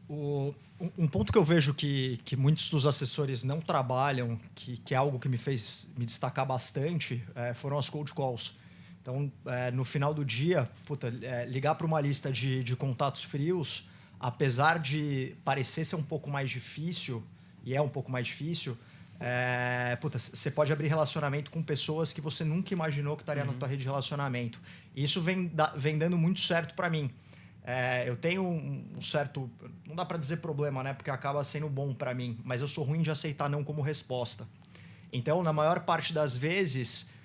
Um ponto que eu vejo que muitos dos assessores não trabalham, que é algo que me fez me destacar bastante, foram as cold calls. Então, no final do dia, ligar para uma lista de contatos frios, apesar de parecer ser um pouco mais difícil, e é um pouco mais difícil, você pode abrir relacionamento com pessoas que você nunca imaginou que estaria na tua rede de relacionamento. E isso vem dando muito certo para mim. Eu tenho um certo... Não dá para dizer problema, né? Porque acaba sendo bom para mim. Mas eu sou ruim de aceitar não como resposta. Então, na maior parte das vezes...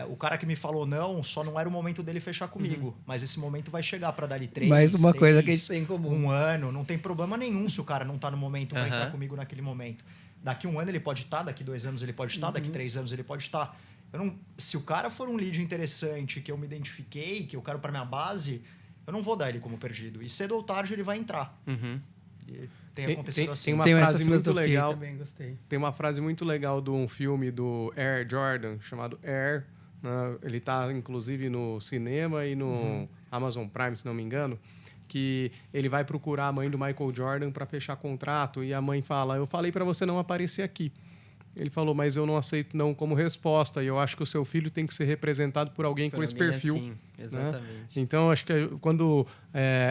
o cara que me falou não, só não era o momento dele fechar comigo. Mas esse momento vai chegar para dali 3, Mais uma 6, coisa que a gente tem em comum. 1 ano. Não tem problema nenhum se o cara não tá no momento para entrar comigo naquele momento. Daqui 1 ano ele pode estar, daqui 2 anos ele pode estar, daqui 3 anos ele pode estar. Se o cara for um lead interessante, que eu me identifiquei, que eu quero para minha base, eu não vou dar ele como perdido. E cedo ou tarde ele vai entrar. E tem acontecido assim. Tem uma Tenho essa frase muito filosofia legal. também, gostei. Tem uma frase muito legal de um filme do Air Jordan, chamado Air. Né? Ele está, inclusive, no cinema e no Amazon Prime, se não me engano, que ele vai procurar a mãe do Michael Jordan para fechar contrato e a mãe fala, eu falei para você não aparecer aqui. Ele falou, mas eu não aceito não como resposta e eu acho que o seu filho tem que ser representado por alguém com esse perfil. Sim, exatamente. Né? Então, acho que quando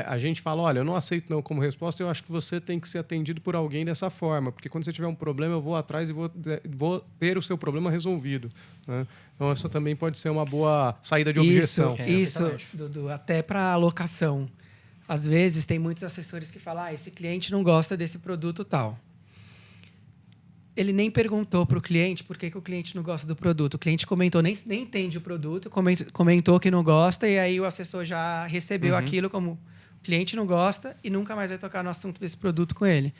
a gente fala, olha, eu não aceito não como resposta, eu acho que você tem que ser atendido por alguém dessa forma, porque quando você tiver um problema, eu vou atrás e vou ter o seu problema resolvido. Né? Então, essa também pode ser uma boa saída de objeção. Isso, Dudu, até para alocação. Às vezes, tem muitos assessores que falam, esse cliente não gosta desse produto tal. Ele nem perguntou para o cliente por que o cliente não gosta do produto. O cliente comentou, nem entende o produto, comentou que não gosta, e aí o assessor já recebeu aquilo como o cliente não gosta e nunca mais vai tocar no assunto desse produto com ele.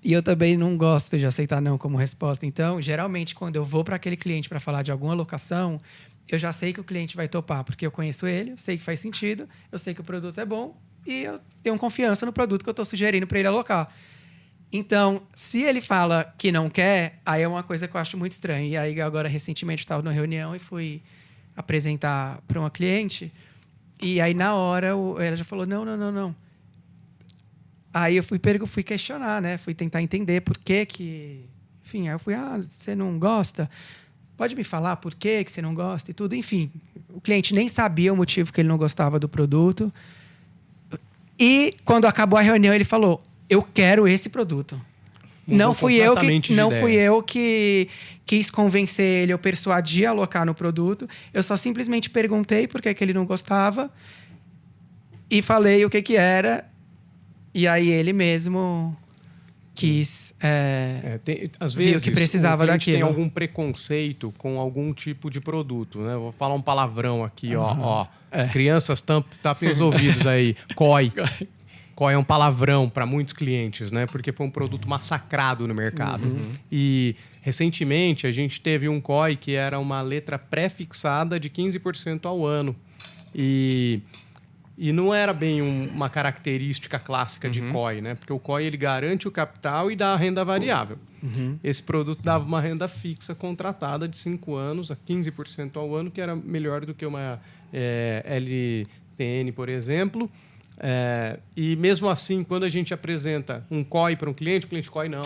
E eu também não gosto de aceitar não como resposta. Então, geralmente, quando eu vou para aquele cliente para falar de alguma locação, eu já sei que o cliente vai topar, porque eu conheço ele, eu sei que faz sentido, eu sei que o produto é bom e eu tenho confiança no produto que eu estou sugerindo para ele alocar. Então, se ele fala que não quer, aí é uma coisa que eu acho muito estranha. E aí, agora, recentemente, estava numa reunião e fui apresentar para uma cliente. E aí, na hora, ela já falou, não. Aí eu fui questionar, né? Fui tentar entender por que que... Enfim, aí eu fui, você não gosta? Pode me falar por que você não gosta e tudo? Enfim, o cliente nem sabia o motivo que ele não gostava do produto. E, quando acabou a reunião, ele falou... Eu quero esse produto. Não fui eu que quis convencer ele, eu persuadi a alocar no produto. Eu só simplesmente perguntei por que ele não gostava e falei o que era. E aí ele mesmo quis às vezes, viu que precisava daquilo. Tem algum preconceito com algum tipo de produto, né? Vou falar um palavrão aqui, ó. Crianças, tapem os ouvidos aí. COI. COI é um palavrão para muitos clientes, né? Porque foi um produto massacrado no mercado. E, recentemente, a gente teve um COI que era uma letra pré-fixada de 15% ao ano. E não era bem uma característica clássica de COI, né? Porque o COI ele garante o capital e dá a renda variável. Esse produto dava uma renda fixa contratada de 5 anos, a 15% ao ano, que era melhor do que uma LTN, por exemplo. E mesmo assim, quando a gente apresenta um COI para um cliente, o cliente COI não.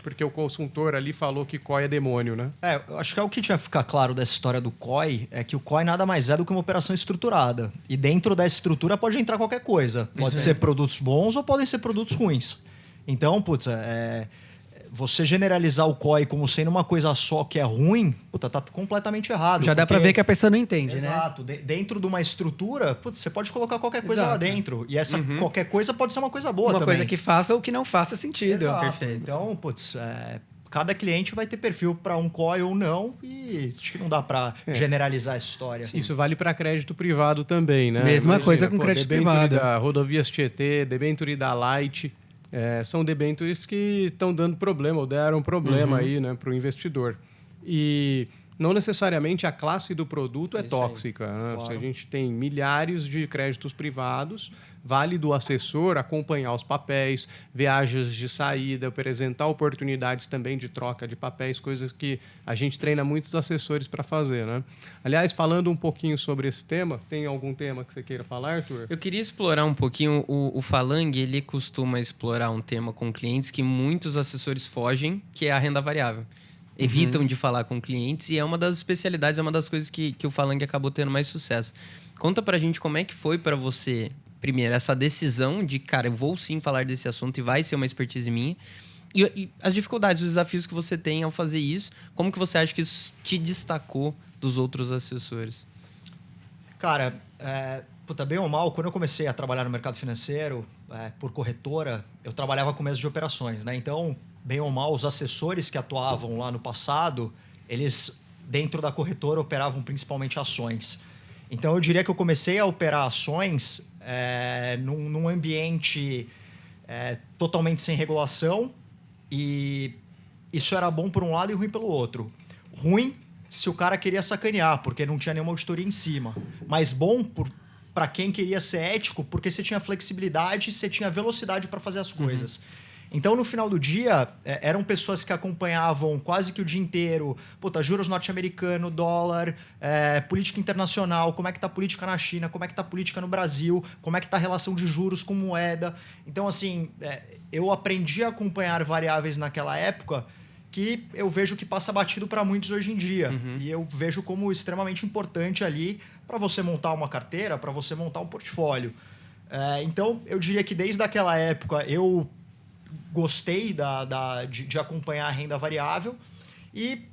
Porque o consultor ali falou que COI é demônio, né? Eu acho que o que tinha que ficar claro dessa história do COI é que o COI nada mais é do que uma operação estruturada. E dentro dessa estrutura pode entrar qualquer coisa. Pode ser produtos bons ou podem ser produtos ruins. Então, você generalizar o COI como sendo uma coisa só que é ruim, tá completamente errado. Já dá para ver que a pessoa não entende, Exato. né? Dentro de uma estrutura, você pode colocar qualquer coisa lá dentro. E essa qualquer coisa pode ser uma coisa boa também. Uma coisa que faça ou que não faça sentido. Exato. Perfeito. Então, cada cliente vai ter perfil para um COI ou não, e acho que não dá para generalizar essa história. Isso vale para crédito privado também, né? Mesma coisa com crédito privado. Da Rodovias Tietê, debênture da Light, são debêntures que estão dando problema, ou deram problema aí, né, para o investidor. E não necessariamente a classe do produto é tóxica. Né? Claro. Se a gente tem milhares de créditos privados, vale do assessor acompanhar os papéis, viagens de saída, apresentar oportunidades também de troca de papéis, coisas que a gente treina muitos assessores para fazer. Né? Aliás, falando um pouquinho sobre esse tema, tem algum tema que você queira falar, Arthur? Eu queria explorar um pouquinho, o Falang, ele costuma explorar um tema com clientes que muitos assessores fogem, que é a renda variável. Evitam de falar com clientes e é uma das especialidades, é uma das coisas que o Falang acabou tendo mais sucesso. Conta pra gente como é que foi para você, primeiro, essa decisão de, cara, eu vou sim falar desse assunto e vai ser uma expertise minha. E as dificuldades, os desafios que você tem ao fazer isso, como que você acha que isso te destacou dos outros assessores? Cara, bem ou mal, quando eu comecei a trabalhar no mercado financeiro, por corretora, eu trabalhava com mesa de operações, né? Então, bem ou mal, os assessores que atuavam lá no passado, eles, dentro da corretora, operavam principalmente ações. Então, eu diria que eu comecei a operar ações num ambiente totalmente sem regulação, e isso era bom por um lado e ruim pelo outro. Ruim se o cara queria sacanear, porque não tinha nenhuma auditoria em cima. Mas bom para quem queria ser ético, porque você tinha flexibilidade, você tinha velocidade para fazer as coisas. Então, no final do dia, eram pessoas que acompanhavam quase que o dia inteiro, juros norte-americano, dólar, política internacional, como é que está a política na China, como é que está a política no Brasil, como é que está a relação de juros com moeda. Então, assim, eu aprendi a acompanhar variáveis naquela época que eu vejo que passa batido para muitos hoje em dia. E eu vejo como extremamente importante ali para você montar uma carteira, para você montar um portfólio. Então, eu diria que desde aquela época eu gostei de acompanhar a renda variável e,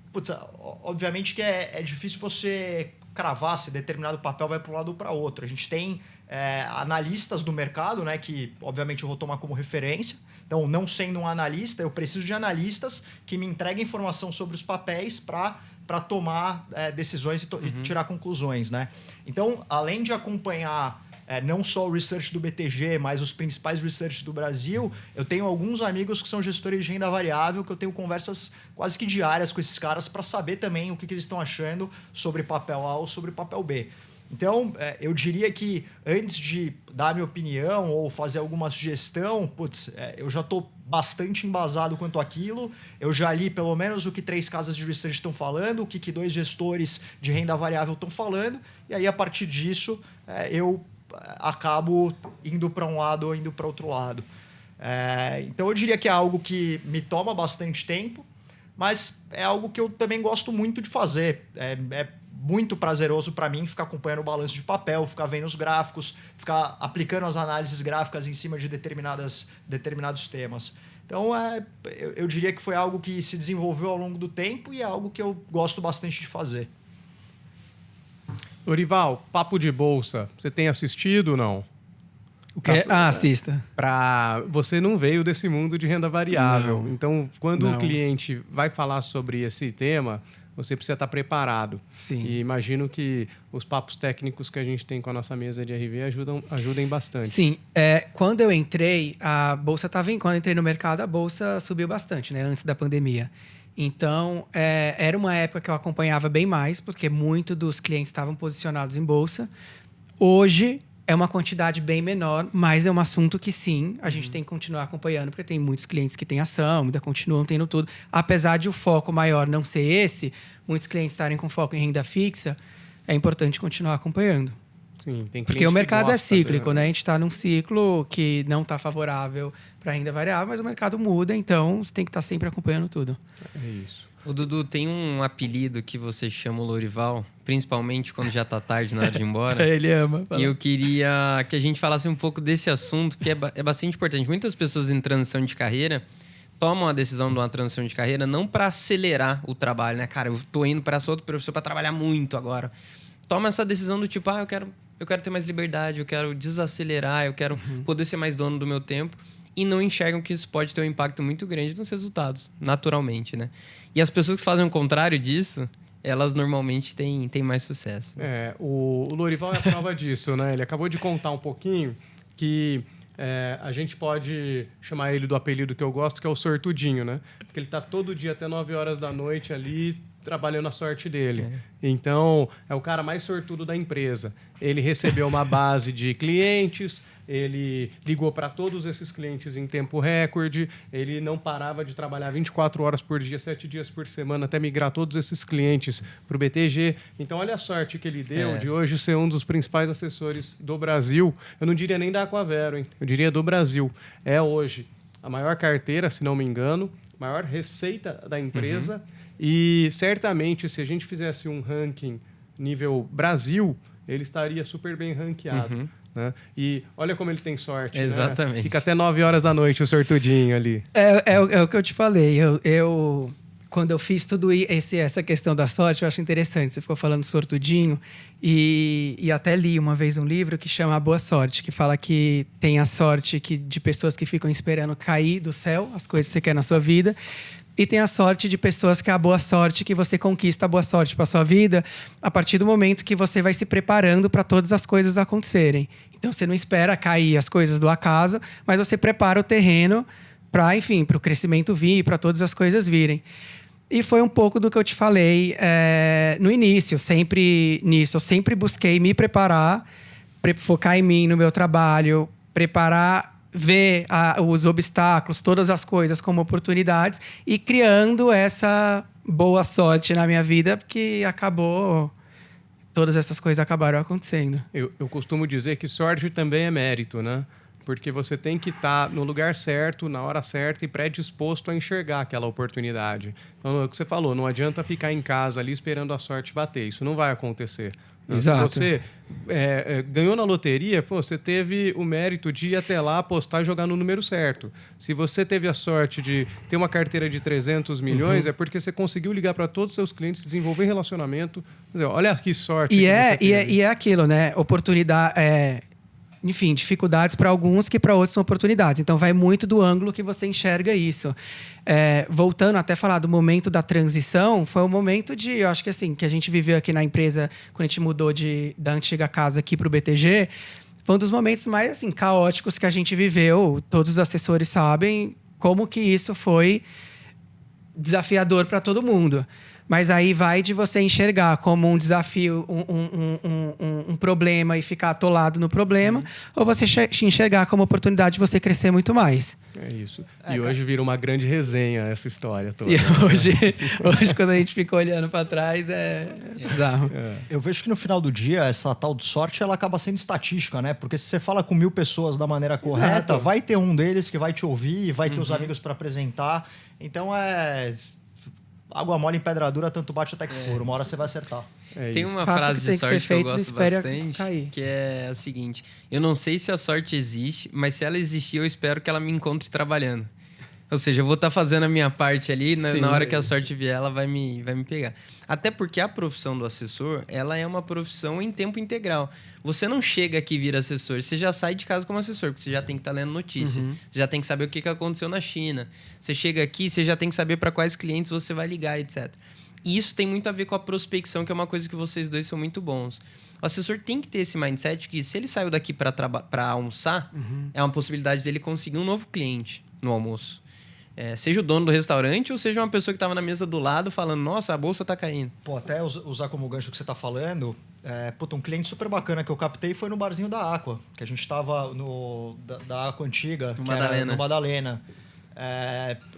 obviamente que é difícil você cravar se determinado papel vai para um lado ou para outro. A gente tem analistas do mercado, né, que obviamente eu vou tomar como referência. Então, não sendo um analista, eu preciso de analistas que me entreguem informação sobre os papéis para tomar decisões e tirar conclusões, né? Então, além de acompanhar não só o research do BTG, mas os principais research do Brasil, eu tenho alguns amigos que são gestores de renda variável, que eu tenho conversas quase que diárias com esses caras para saber também o que eles estão achando sobre papel A ou sobre papel B. Então, eu diria que antes de dar minha opinião ou fazer alguma sugestão, eu já estou bastante embasado quanto àquilo. Eu já li pelo menos o que 3 casas de research estão falando, o que 2 gestores de renda variável estão falando, e aí, a partir disso, eu acabo indo para um lado ou indo para outro lado. Então, eu diria que é algo que me toma bastante tempo, mas é algo que eu também gosto muito de fazer. É muito prazeroso para mim ficar acompanhando o balanço de papel, ficar vendo os gráficos, ficar aplicando as análises gráficas em cima de determinados temas. Então, eu diria que foi algo que se desenvolveu ao longo do tempo e é algo que eu gosto bastante de fazer. Lorival, Papo de Bolsa, você tem assistido ou não? O que? Assista. Você não veio desse mundo de renda variável. Não. Então, quando Não. o cliente vai falar sobre esse tema, você precisa estar preparado. Sim. E imagino que os papos técnicos que a gente tem com a nossa mesa de RV ajudem bastante. Sim. Quando eu entrei, a bolsa estava quando eu entrei no mercado, a bolsa subiu bastante, né? Antes da pandemia. Então, era uma época que eu acompanhava bem mais, porque muitos dos clientes estavam posicionados em bolsa. Hoje, é uma quantidade bem menor, mas é um assunto que, sim, a gente tem que continuar acompanhando, porque tem muitos clientes que têm ação, ainda continuam tendo tudo. Apesar de o foco maior não ser esse, muitos clientes estarem com foco em renda fixa, é importante continuar acompanhando. Sim, tem Porque o mercado é cíclico, né? A gente está num ciclo que não está favorável para renda variável, mas o mercado muda, então você tem que estar sempre acompanhando tudo. É isso. O Dudu, tem um apelido que você chama o Lorival, principalmente quando já tá tarde na hora de ir embora. Ele ama. E eu queria que a gente falasse um pouco desse assunto, que é bastante importante. Muitas pessoas em transição de carreira tomam a decisão de uma transição de carreira não para acelerar o trabalho, né? Cara, eu tô indo para essa outra profissão para trabalhar muito agora. Toma essa decisão do tipo, eu quero ter mais liberdade, eu quero desacelerar, eu quero poder ser mais dono do meu tempo. E não enxergam que isso pode ter um impacto muito grande nos resultados, naturalmente, né? E as pessoas que fazem o contrário disso, elas normalmente têm mais sucesso. O Lorival é a prova disso, né? Ele acabou de contar um pouquinho que a gente pode chamar ele do apelido que eu gosto, que é o sortudinho, né? Porque ele está todo dia até 9 horas da noite ali trabalhando a sorte dele. Então, é o cara mais sortudo da empresa. Ele recebeu uma base de clientes, ele ligou para todos esses clientes em tempo recorde, ele não parava de trabalhar 24 horas por dia, 7 dias por semana, até migrar todos esses clientes para o BTG. Então, olha a sorte que ele deu de hoje ser um dos principais assessores do Brasil. Eu não diria nem da Aquavero, hein? Eu diria do Brasil. É hoje a maior carteira, se não me engano, maior receita da empresa. E, certamente, se a gente fizesse um ranking nível Brasil, ele estaria super bem ranqueado. Né? E olha como ele tem sorte. Exatamente. Né? Fica até 9 horas da noite o sortudinho ali. É o que eu te falei. Quando eu fiz essa questão da sorte, eu acho interessante. Você ficou falando sortudinho. E até li uma vez um livro que chama A Boa Sorte, que fala que tem a sorte de pessoas que ficam esperando cair do céu as coisas que você quer na sua vida. E tem a sorte de pessoas que é a boa sorte, que você conquista a boa sorte para sua vida a partir do momento que você vai se preparando para todas as coisas acontecerem. Então, você não espera cair as coisas do acaso, mas você prepara o terreno para, enfim, para o crescimento vir, para todas as coisas virem. E foi um pouco do que eu te falei no início. Eu sempre busquei me preparar focar em mim, no meu trabalho, preparar, ver os obstáculos, todas as coisas como oportunidades e criando essa boa sorte na minha vida, porque todas essas coisas acabaram acontecendo. Eu costumo dizer que sorte também é mérito, né? Porque você tem que estar no lugar certo, na hora certa e predisposto a enxergar aquela oportunidade. Então, é o que você falou, não adianta ficar em casa ali esperando a sorte bater. Isso não vai acontecer. Exato. Se você ganhou na loteria, você teve o mérito de ir até lá, apostar e jogar no número certo. Se você teve a sorte de ter uma carteira de 300 milhões, é porque você conseguiu ligar para todos os seus clientes, desenvolver relacionamento. Quer dizer, olha que sorte que você teve. E é aquilo, né? Oportunidade... Enfim, dificuldades para alguns que para outros são oportunidades. Então, vai muito do ângulo que você enxerga isso. Voltando até falar do momento da transição, foi um momento eu acho que assim, que a gente viveu aqui na empresa, quando a gente mudou da antiga casa aqui para o BTG, foi um dos momentos mais assim, caóticos que a gente viveu. Todos os assessores sabem como que isso foi desafiador para todo mundo. Mas aí vai de você enxergar como um desafio, um problema e ficar atolado no problema, ou você enxergar como oportunidade de você crescer muito mais. É isso. E hoje vira uma grande resenha essa história toda. E hoje quando a gente fica olhando para trás, é bizarro. Eu vejo que no final do dia, essa tal de sorte, ela acaba sendo estatística, né? Porque se você fala com 1000 pessoas da maneira correta, vai ter um deles que vai te ouvir, vai ter os amigos para apresentar. Então, água mole em pedra dura, tanto bate até que for. Uma hora você vai acertar. Tem uma Faça frase o que tem de que sorte ser que eu feito, não gosto espere bastante, cair. que é a seguinte: eu não sei se a sorte existe, mas se ela existir, eu espero que ela me encontre trabalhando. Ou seja, eu vou estar fazendo a minha parte ali, na hora que a sorte vier, ela vai me pegar. Até porque a profissão do assessor, ela é uma profissão em tempo integral. Você não chega aqui e vira assessor, você já sai de casa como assessor, porque você já tem que estar lendo notícia, você já tem que saber o que aconteceu na China. Você chega aqui, você já tem que saber para quais clientes você vai ligar, etc. E isso tem muito a ver com a prospecção, que é uma coisa que vocês dois são muito bons. O assessor tem que ter esse mindset que, se ele saiu daqui para almoçar, é uma possibilidade dele conseguir um novo cliente no almoço. Seja o dono do restaurante ou seja uma pessoa que estava na mesa do lado falando, nossa, a bolsa está caindo. Pô, até usar como gancho que você está falando, um cliente super bacana que eu captei foi no barzinho da Aqua, que a gente estava da Aqua antiga, no que Madalena. Era no Madalena.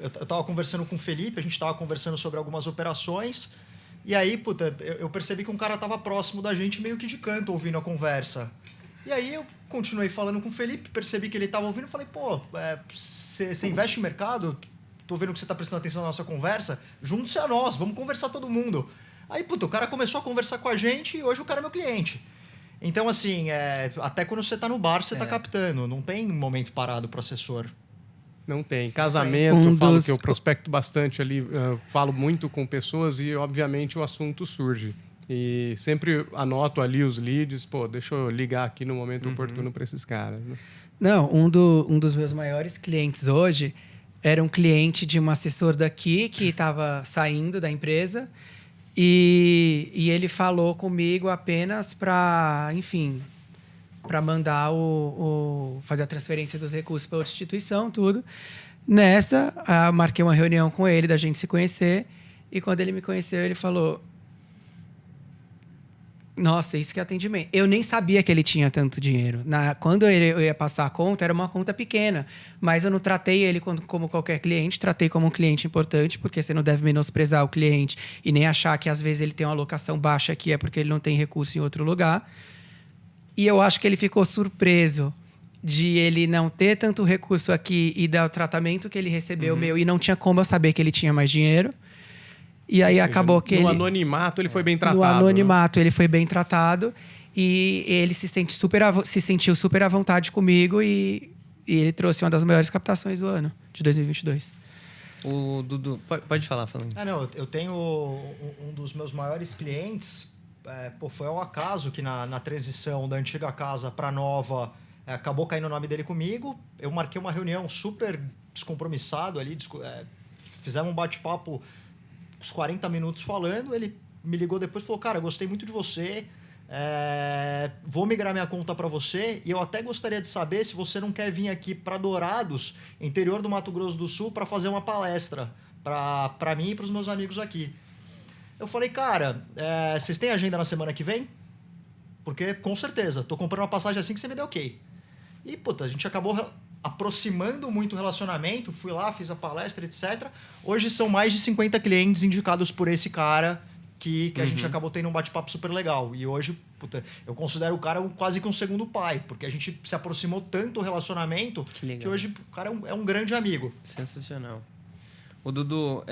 Eu estava conversando com o Felipe, a gente estava conversando sobre algumas operações, e aí, eu percebi que um cara estava próximo da gente meio que de canto, ouvindo a conversa. E aí eu continuei falando com o Felipe, percebi que ele estava ouvindo, falei, você investe em mercado? Tô vendo que você está prestando atenção na nossa conversa, junte-se a nós, vamos conversar todo mundo. Aí, o cara começou a conversar com a gente e hoje o cara é meu cliente. Então, assim, até quando você está no bar, você está captando. Não tem momento parado para o assessor. Não tem. Casamento, eu falo que eu prospecto bastante ali, falo muito com pessoas e, obviamente, o assunto surge. E sempre anoto ali os leads, deixa eu ligar aqui no momento oportuno para esses caras. Né? Não, um dos meus maiores clientes hoje era um cliente de um assessor daqui que estava saindo da empresa e ele falou comigo apenas para, enfim, para mandar fazer a transferência dos recursos para outra instituição, tudo. Nessa, marquei uma reunião com ele, da gente se conhecer, e quando ele me conheceu, ele falou... Nossa, isso que é atendimento. Eu nem sabia que ele tinha tanto dinheiro. Quando eu ia passar a conta, era uma conta pequena. Mas eu não tratei ele como qualquer cliente, tratei como um cliente importante, porque você não deve menosprezar o cliente e nem achar que às vezes ele tem uma alocação baixa aqui, é porque ele não tem recurso em outro lugar. E eu acho que ele ficou surpreso de ele não ter tanto recurso aqui e do tratamento que ele recebeu meu, e não tinha como eu saber que ele tinha mais dinheiro. E aí acabou que no anonimato ele foi bem tratado. No anonimato ele foi bem tratado e ele se sentiu super à vontade comigo e ele trouxe uma das maiores captações do ano, de 2022. O Dudu... Pode falar, falando. Não, eu tenho um dos meus maiores clientes, foi ao acaso que na transição da antiga casa para a nova, acabou caindo o nome dele comigo. Eu marquei uma reunião super descompromissado ali, fizemos um bate-papo uns 40 minutos falando, ele me ligou depois e falou, cara, gostei muito de você, vou migrar minha conta para você e eu até gostaria de saber se você não quer vir aqui para Dourados, interior do Mato Grosso do Sul, para fazer uma palestra para mim e para os meus amigos aqui. Eu falei, cara, vocês têm agenda na semana que vem? Porque, com certeza, tô comprando uma passagem assim que você me deu ok. E, puta, a gente acabou aproximando muito o relacionamento, fui lá, fiz a palestra, etc. Hoje são mais de 50 clientes indicados por esse cara que a gente acabou tendo um bate-papo super legal. E hoje, puta, eu considero o cara quase que um segundo pai, porque a gente se aproximou tanto do relacionamento que hoje o cara é um grande amigo. Sensacional. Ô, Dudu,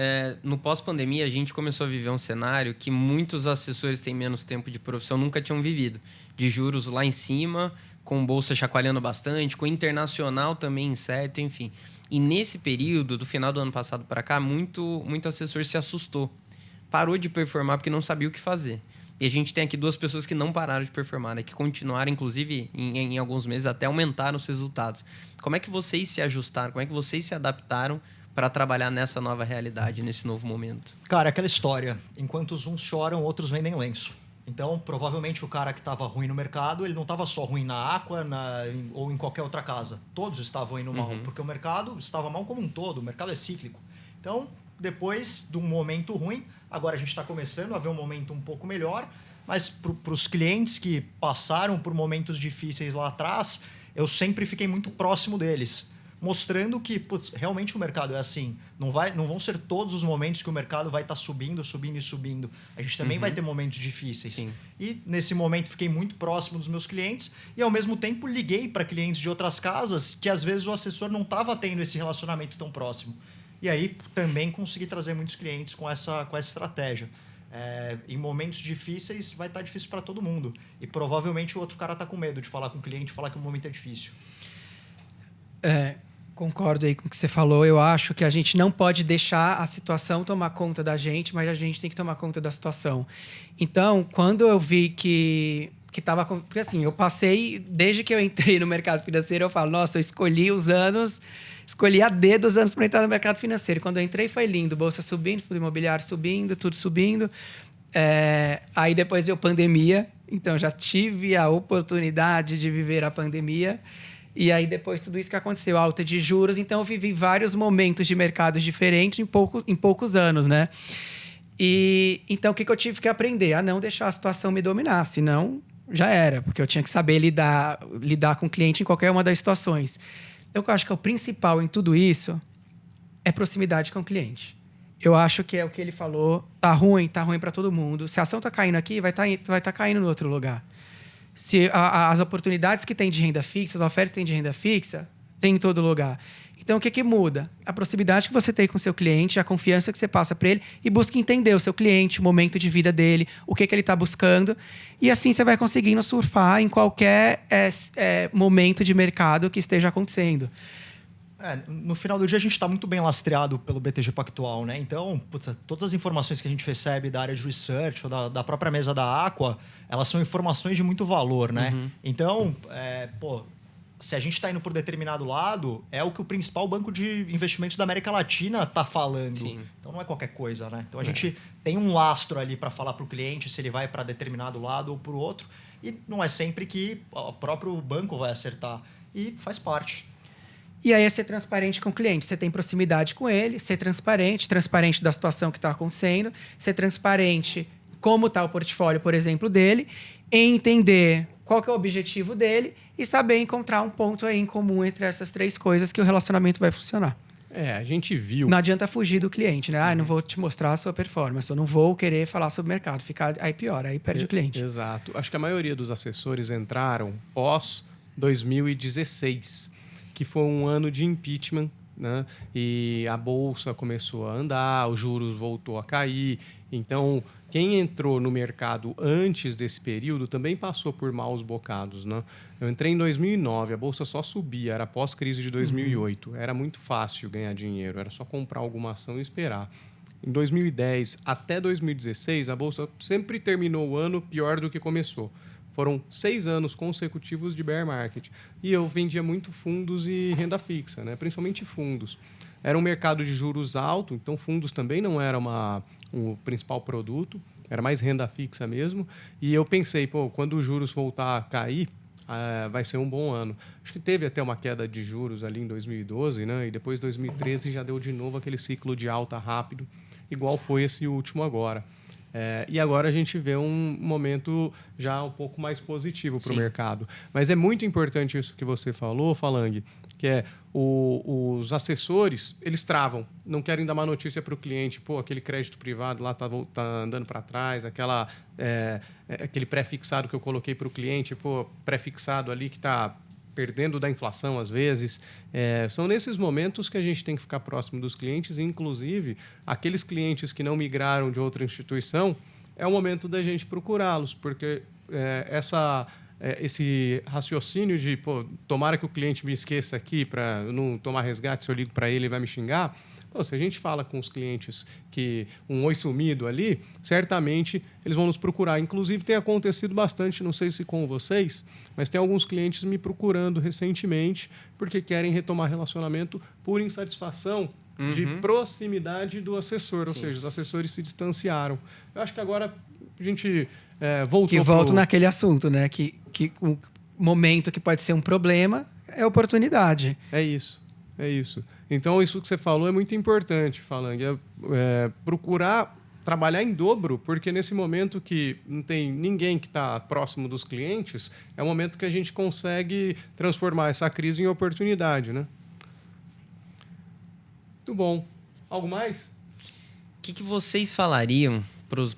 no pós-pandemia a gente começou a viver um cenário que muitos assessores têm menos tempo de profissão nunca tinham vivido. De juros lá em cima, com bolsa chacoalhando bastante, com internacional também incerto, enfim. E nesse período, do final do ano passado para cá, muito assessor se assustou. Parou de performar porque não sabia o que fazer. E a gente tem aqui 2 pessoas que não pararam de performar, né? Que continuaram, inclusive, em alguns meses, até aumentaram os resultados. Como é que vocês se ajustaram? Como é que vocês se adaptaram para trabalhar nessa nova realidade, nesse novo momento? Cara, aquela história. Enquanto uns choram, outros vendem lenço. Então, provavelmente, o cara que estava ruim no mercado, ele não estava só ruim na Aqua ou em qualquer outra casa. Todos estavam indo mal, porque o mercado estava mal como um todo. O mercado é cíclico. Então, depois de um momento ruim, agora a gente está começando a ver um momento um pouco melhor, mas para os clientes que passaram por momentos difíceis lá atrás, eu sempre fiquei muito próximo deles, mostrando que realmente o mercado é assim. Não vão ser todos os momentos que o mercado vai estar subindo, subindo e subindo. A gente também vai ter momentos difíceis. Sim. E nesse momento fiquei muito próximo dos meus clientes e ao mesmo tempo liguei para clientes de outras casas que às vezes o assessor não estava tendo esse relacionamento tão próximo. E aí também consegui trazer muitos clientes com essa estratégia. Em momentos difíceis vai estar difícil para todo mundo. E provavelmente o outro cara está com medo de falar com o cliente, falar que o momento é difícil. Concordo aí com o que você falou. Eu acho que a gente não pode deixar a situação tomar conta da gente, mas a gente tem que tomar conta da situação. Então, quando eu vi que estava... Porque assim, eu passei... Desde que eu entrei no mercado financeiro, eu falo, nossa, eu escolhi a dedo os anos para entrar no mercado financeiro. Quando eu entrei foi lindo, bolsa subindo, fundo imobiliário subindo, tudo subindo. Aí depois deu pandemia, então já tive a oportunidade de viver a pandemia. E aí depois tudo isso que aconteceu, alta de juros, então eu vivi vários momentos de mercados diferentes em poucos anos, né? E então o que eu tive que aprender? A não deixar a situação me dominar, senão já era, porque eu tinha que saber lidar com o cliente em qualquer uma das situações. Então, eu acho que o principal em tudo isso é proximidade com o cliente. Eu acho que é o que ele falou, tá ruim para todo mundo. Se a ação tá caindo aqui, vai tá caindo no outro lugar. Se as oportunidades que tem de renda fixa, as ofertas que tem de renda fixa, tem em todo lugar. Então, o que muda? A proximidade que você tem com o seu cliente, a confiança que você passa para ele e busca entender o seu cliente, o momento de vida dele, o que ele está buscando. E assim você vai conseguindo surfar em qualquer momento de mercado que esteja acontecendo. No final do dia, a gente está muito bem lastreado pelo BTG Pactual, né? Então, todas as informações que a gente recebe da área de research ou da própria mesa da Aqua, elas são informações de muito valor, né? Então, se a gente está indo por determinado lado, é o que o principal banco de investimentos da América Latina está falando. Sim. Então, não é qualquer coisa, né? Então, a gente tem um lastro ali para falar para o cliente se ele vai para determinado lado ou para o outro. E não é sempre que o próprio banco vai acertar. E faz parte. E aí é ser transparente com o cliente. Você tem proximidade com ele, ser transparente da situação que está acontecendo, ser transparente como está o portfólio, por exemplo, dele, entender qual que é o objetivo dele e saber encontrar um ponto aí em comum entre essas 3 coisas que o relacionamento vai funcionar. A gente viu... Não adianta fugir do cliente, né? Não vou te mostrar a sua performance, eu não vou querer falar sobre o mercado. Aí pior, aí perde o cliente. Exato. Acho que a maioria dos assessores entraram pós 2016, que foi um ano de impeachment, né? E a bolsa começou a andar, os juros voltou a cair. Então, quem entrou no mercado antes desse período também passou por maus bocados, né? Eu entrei em 2009, a bolsa só subia, era pós-crise de 2008. Era muito fácil ganhar dinheiro, era só comprar alguma ação e esperar. Em 2010 até 2016, a bolsa sempre terminou o ano pior do que começou. Foram 6 anos consecutivos de bear market. E eu vendia muito fundos e renda fixa, né? Principalmente fundos. Era um mercado de juros alto, então fundos também não era o principal produto, era mais renda fixa mesmo. E eu pensei, quando os juros voltar a cair, vai ser um bom ano. Acho que teve até uma queda de juros ali em 2012, né? E depois 2013 já deu de novo aquele ciclo de alta rápido, igual foi esse último agora. E agora a gente vê um momento já um pouco mais positivo para o Sim. mercado. Mas é muito importante isso que você falou, Falang, que é os assessores, eles travam, não querem dar uma notícia para o cliente, pô, aquele crédito privado lá tá andando para trás, aquele pré-fixado que eu coloquei para o cliente, pô, pré-fixado ali que está perdendo da inflação às vezes. São nesses momentos que a gente tem que ficar próximo dos clientes, e inclusive aqueles clientes que não migraram de outra instituição, é o momento da gente procurá-los, porque esse raciocínio de, pô, tomara que o cliente me esqueça aqui para não tomar resgate, se eu ligo para ele vai me xingar. Pô, se a gente fala com os clientes que um oi sumido ali, certamente eles vão nos procurar. Inclusive, tem acontecido bastante, não sei se com vocês, mas tem alguns clientes me procurando recentemente porque querem retomar relacionamento por insatisfação de proximidade do assessor. Ou seja, os assessores se distanciaram. Eu acho que agora a gente voltou... Que volto naquele assunto, né? Que o momento que pode ser um problema é oportunidade. É isso. Então, isso que você falou é muito importante, Falang. Procurar trabalhar em dobro, porque nesse momento que não tem ninguém que está próximo dos clientes, é o momento que a gente consegue transformar essa crise em oportunidade, né? Muito bom. Algo mais? O que vocês falariam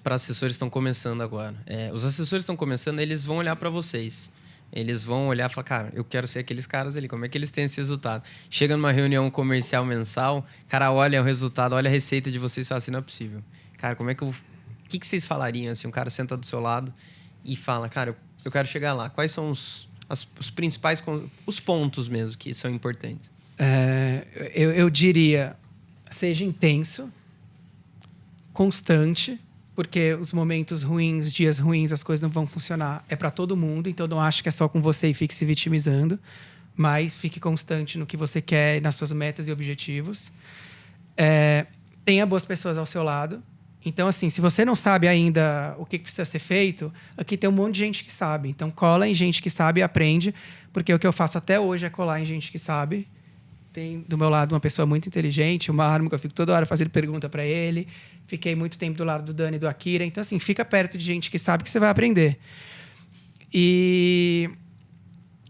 para assessores que estão começando agora? Os assessores que estão começando, eles vão olhar para vocês. Eles vão olhar e falar, cara, eu quero ser aqueles caras ali, como é que eles têm esse resultado? Chega numa reunião comercial mensal, cara olha o resultado, olha a receita de vocês e fala assim, não é possível. Cara, como é que eu... O que vocês falariam? Assim, um cara senta do seu lado e fala, cara, eu quero chegar lá. Quais são os principais... Os pontos mesmo que são importantes? Eu diria, seja intenso, constante, porque os momentos ruins, dias ruins, as coisas não vão funcionar. É para todo mundo, então não acho que é só com você e fique se vitimizando, mas fique constante no que você quer, nas suas metas e objetivos. Tenha boas pessoas ao seu lado. Então, assim, se você não sabe ainda o que precisa ser feito, aqui tem um monte de gente que sabe. Então, cola em gente que sabe e aprende, porque o que eu faço até hoje é colar em gente que sabe. Tem do meu lado uma pessoa muito inteligente, o Marmo, que eu fico toda hora fazendo pergunta para ele. Fiquei muito tempo do lado do Dani e do Akira. Então, assim, fica perto de gente que sabe que você vai aprender. E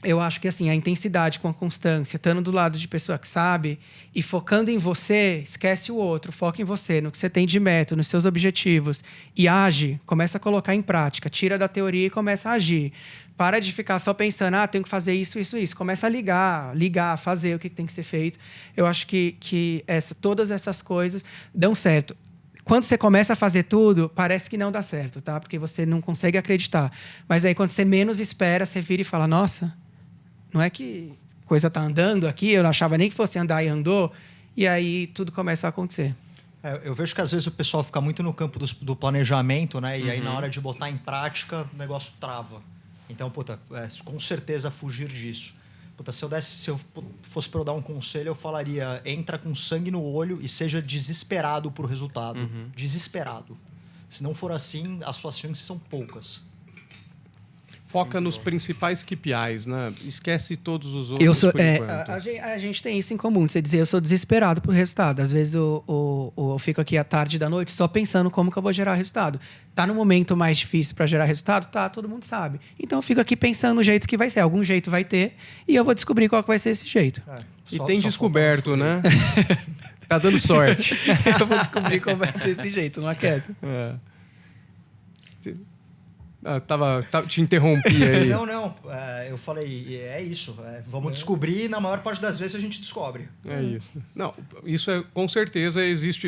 eu acho que, assim, a intensidade com a constância, estando do lado de pessoa que sabe e focando em você, esquece o outro, foca em você, no que você tem de meta, nos seus objetivos. E age, começa a colocar em prática. Tira da teoria e começa a agir. Para de ficar só pensando, tenho que fazer isso. Começa a ligar, fazer o que tem que ser feito. Eu acho que todas essas coisas dão certo. Quando você começa a fazer tudo, parece que não dá certo, tá? Porque você não consegue acreditar. Mas aí, quando você menos espera, você vira e fala, nossa, não é que coisa tá andando aqui, eu não achava nem que fosse andar e andou, e aí tudo começa a acontecer. Eu vejo que às vezes o pessoal fica muito no campo do planejamento, né? E aí na hora de botar em prática, o negócio trava. Então, com certeza fugir disso. Se eu fosse para eu dar um conselho, eu falaria, entra com sangue no olho e seja desesperado por resultado. Desesperado. Se não for assim, as suas chances são poucas. Foca nos principais KPIs, né? Esquece todos os outros por enquanto. A gente tem isso em comum, de você dizer, eu sou desesperado por resultado. Às vezes eu fico aqui à tarde da noite só pensando como que eu vou gerar resultado. Tá no momento mais difícil para gerar resultado? Tá, todo mundo sabe. Então eu fico aqui pensando no jeito que vai ser. Algum jeito vai ter e eu vou descobrir qual que vai ser esse jeito. E tem descoberto, né? Tá dando sorte. Eu vou descobrir qual vai ser esse jeito, não aquieta. Te interrompi aí. Não. Eu falei, é isso. Vamos descobrir e na maior parte das vezes a gente descobre. É isso. Não, isso com certeza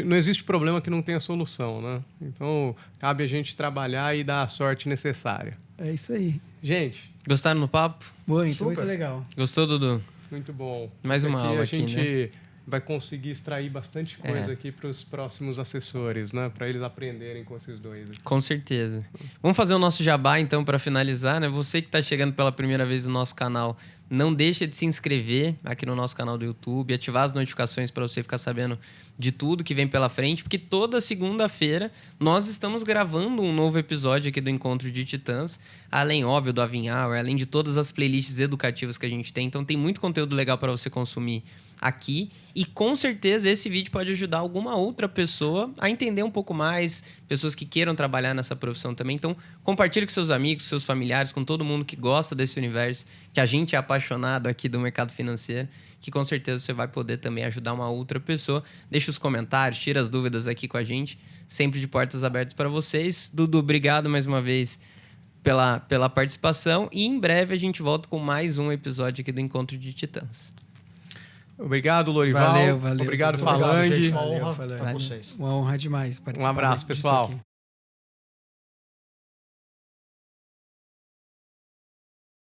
não existe problema que não tenha solução, né? Então, cabe a gente trabalhar e dar a sorte necessária. É isso aí. Gente. Gostaram do papo? Muito legal. Gostou, Dudu? Muito bom. Mais uma aula aqui, a gente né? vai conseguir extrair bastante coisa aqui para os próximos assessores, né? Para eles aprenderem com esses dois. Com certeza. Vamos fazer o nosso jabá, então, para finalizar, né? Você que está chegando pela primeira vez no nosso canal, não deixa de se inscrever aqui no nosso canal do YouTube, ativar as notificações para você ficar sabendo de tudo que vem pela frente, porque toda segunda-feira nós estamos gravando um novo episódio aqui do Encontro de Titãs, além, óbvio, do Avinhar, além de todas as playlists educativas que a gente tem. Então, tem muito conteúdo legal para você consumir aqui. E com certeza esse vídeo pode ajudar alguma outra pessoa a entender um pouco mais, pessoas que queiram trabalhar nessa profissão também. Então, compartilhe com seus amigos, seus familiares, com todo mundo que gosta desse universo, que a gente é apaixonado aqui do mercado financeiro, que com certeza você vai poder também ajudar uma outra pessoa. Deixa os comentários, tira as dúvidas aqui com a gente, sempre de portas abertas para vocês. Dudu, obrigado mais uma vez pela participação e em breve a gente volta com mais um episódio aqui do Encontro de Titãs. Obrigado, Lorival. Valeu. Obrigado, Obrigado, Falange. gente. Uma honra Falange. para vocês. Uma honra demais participar Um abraço, disso pessoal. aqui.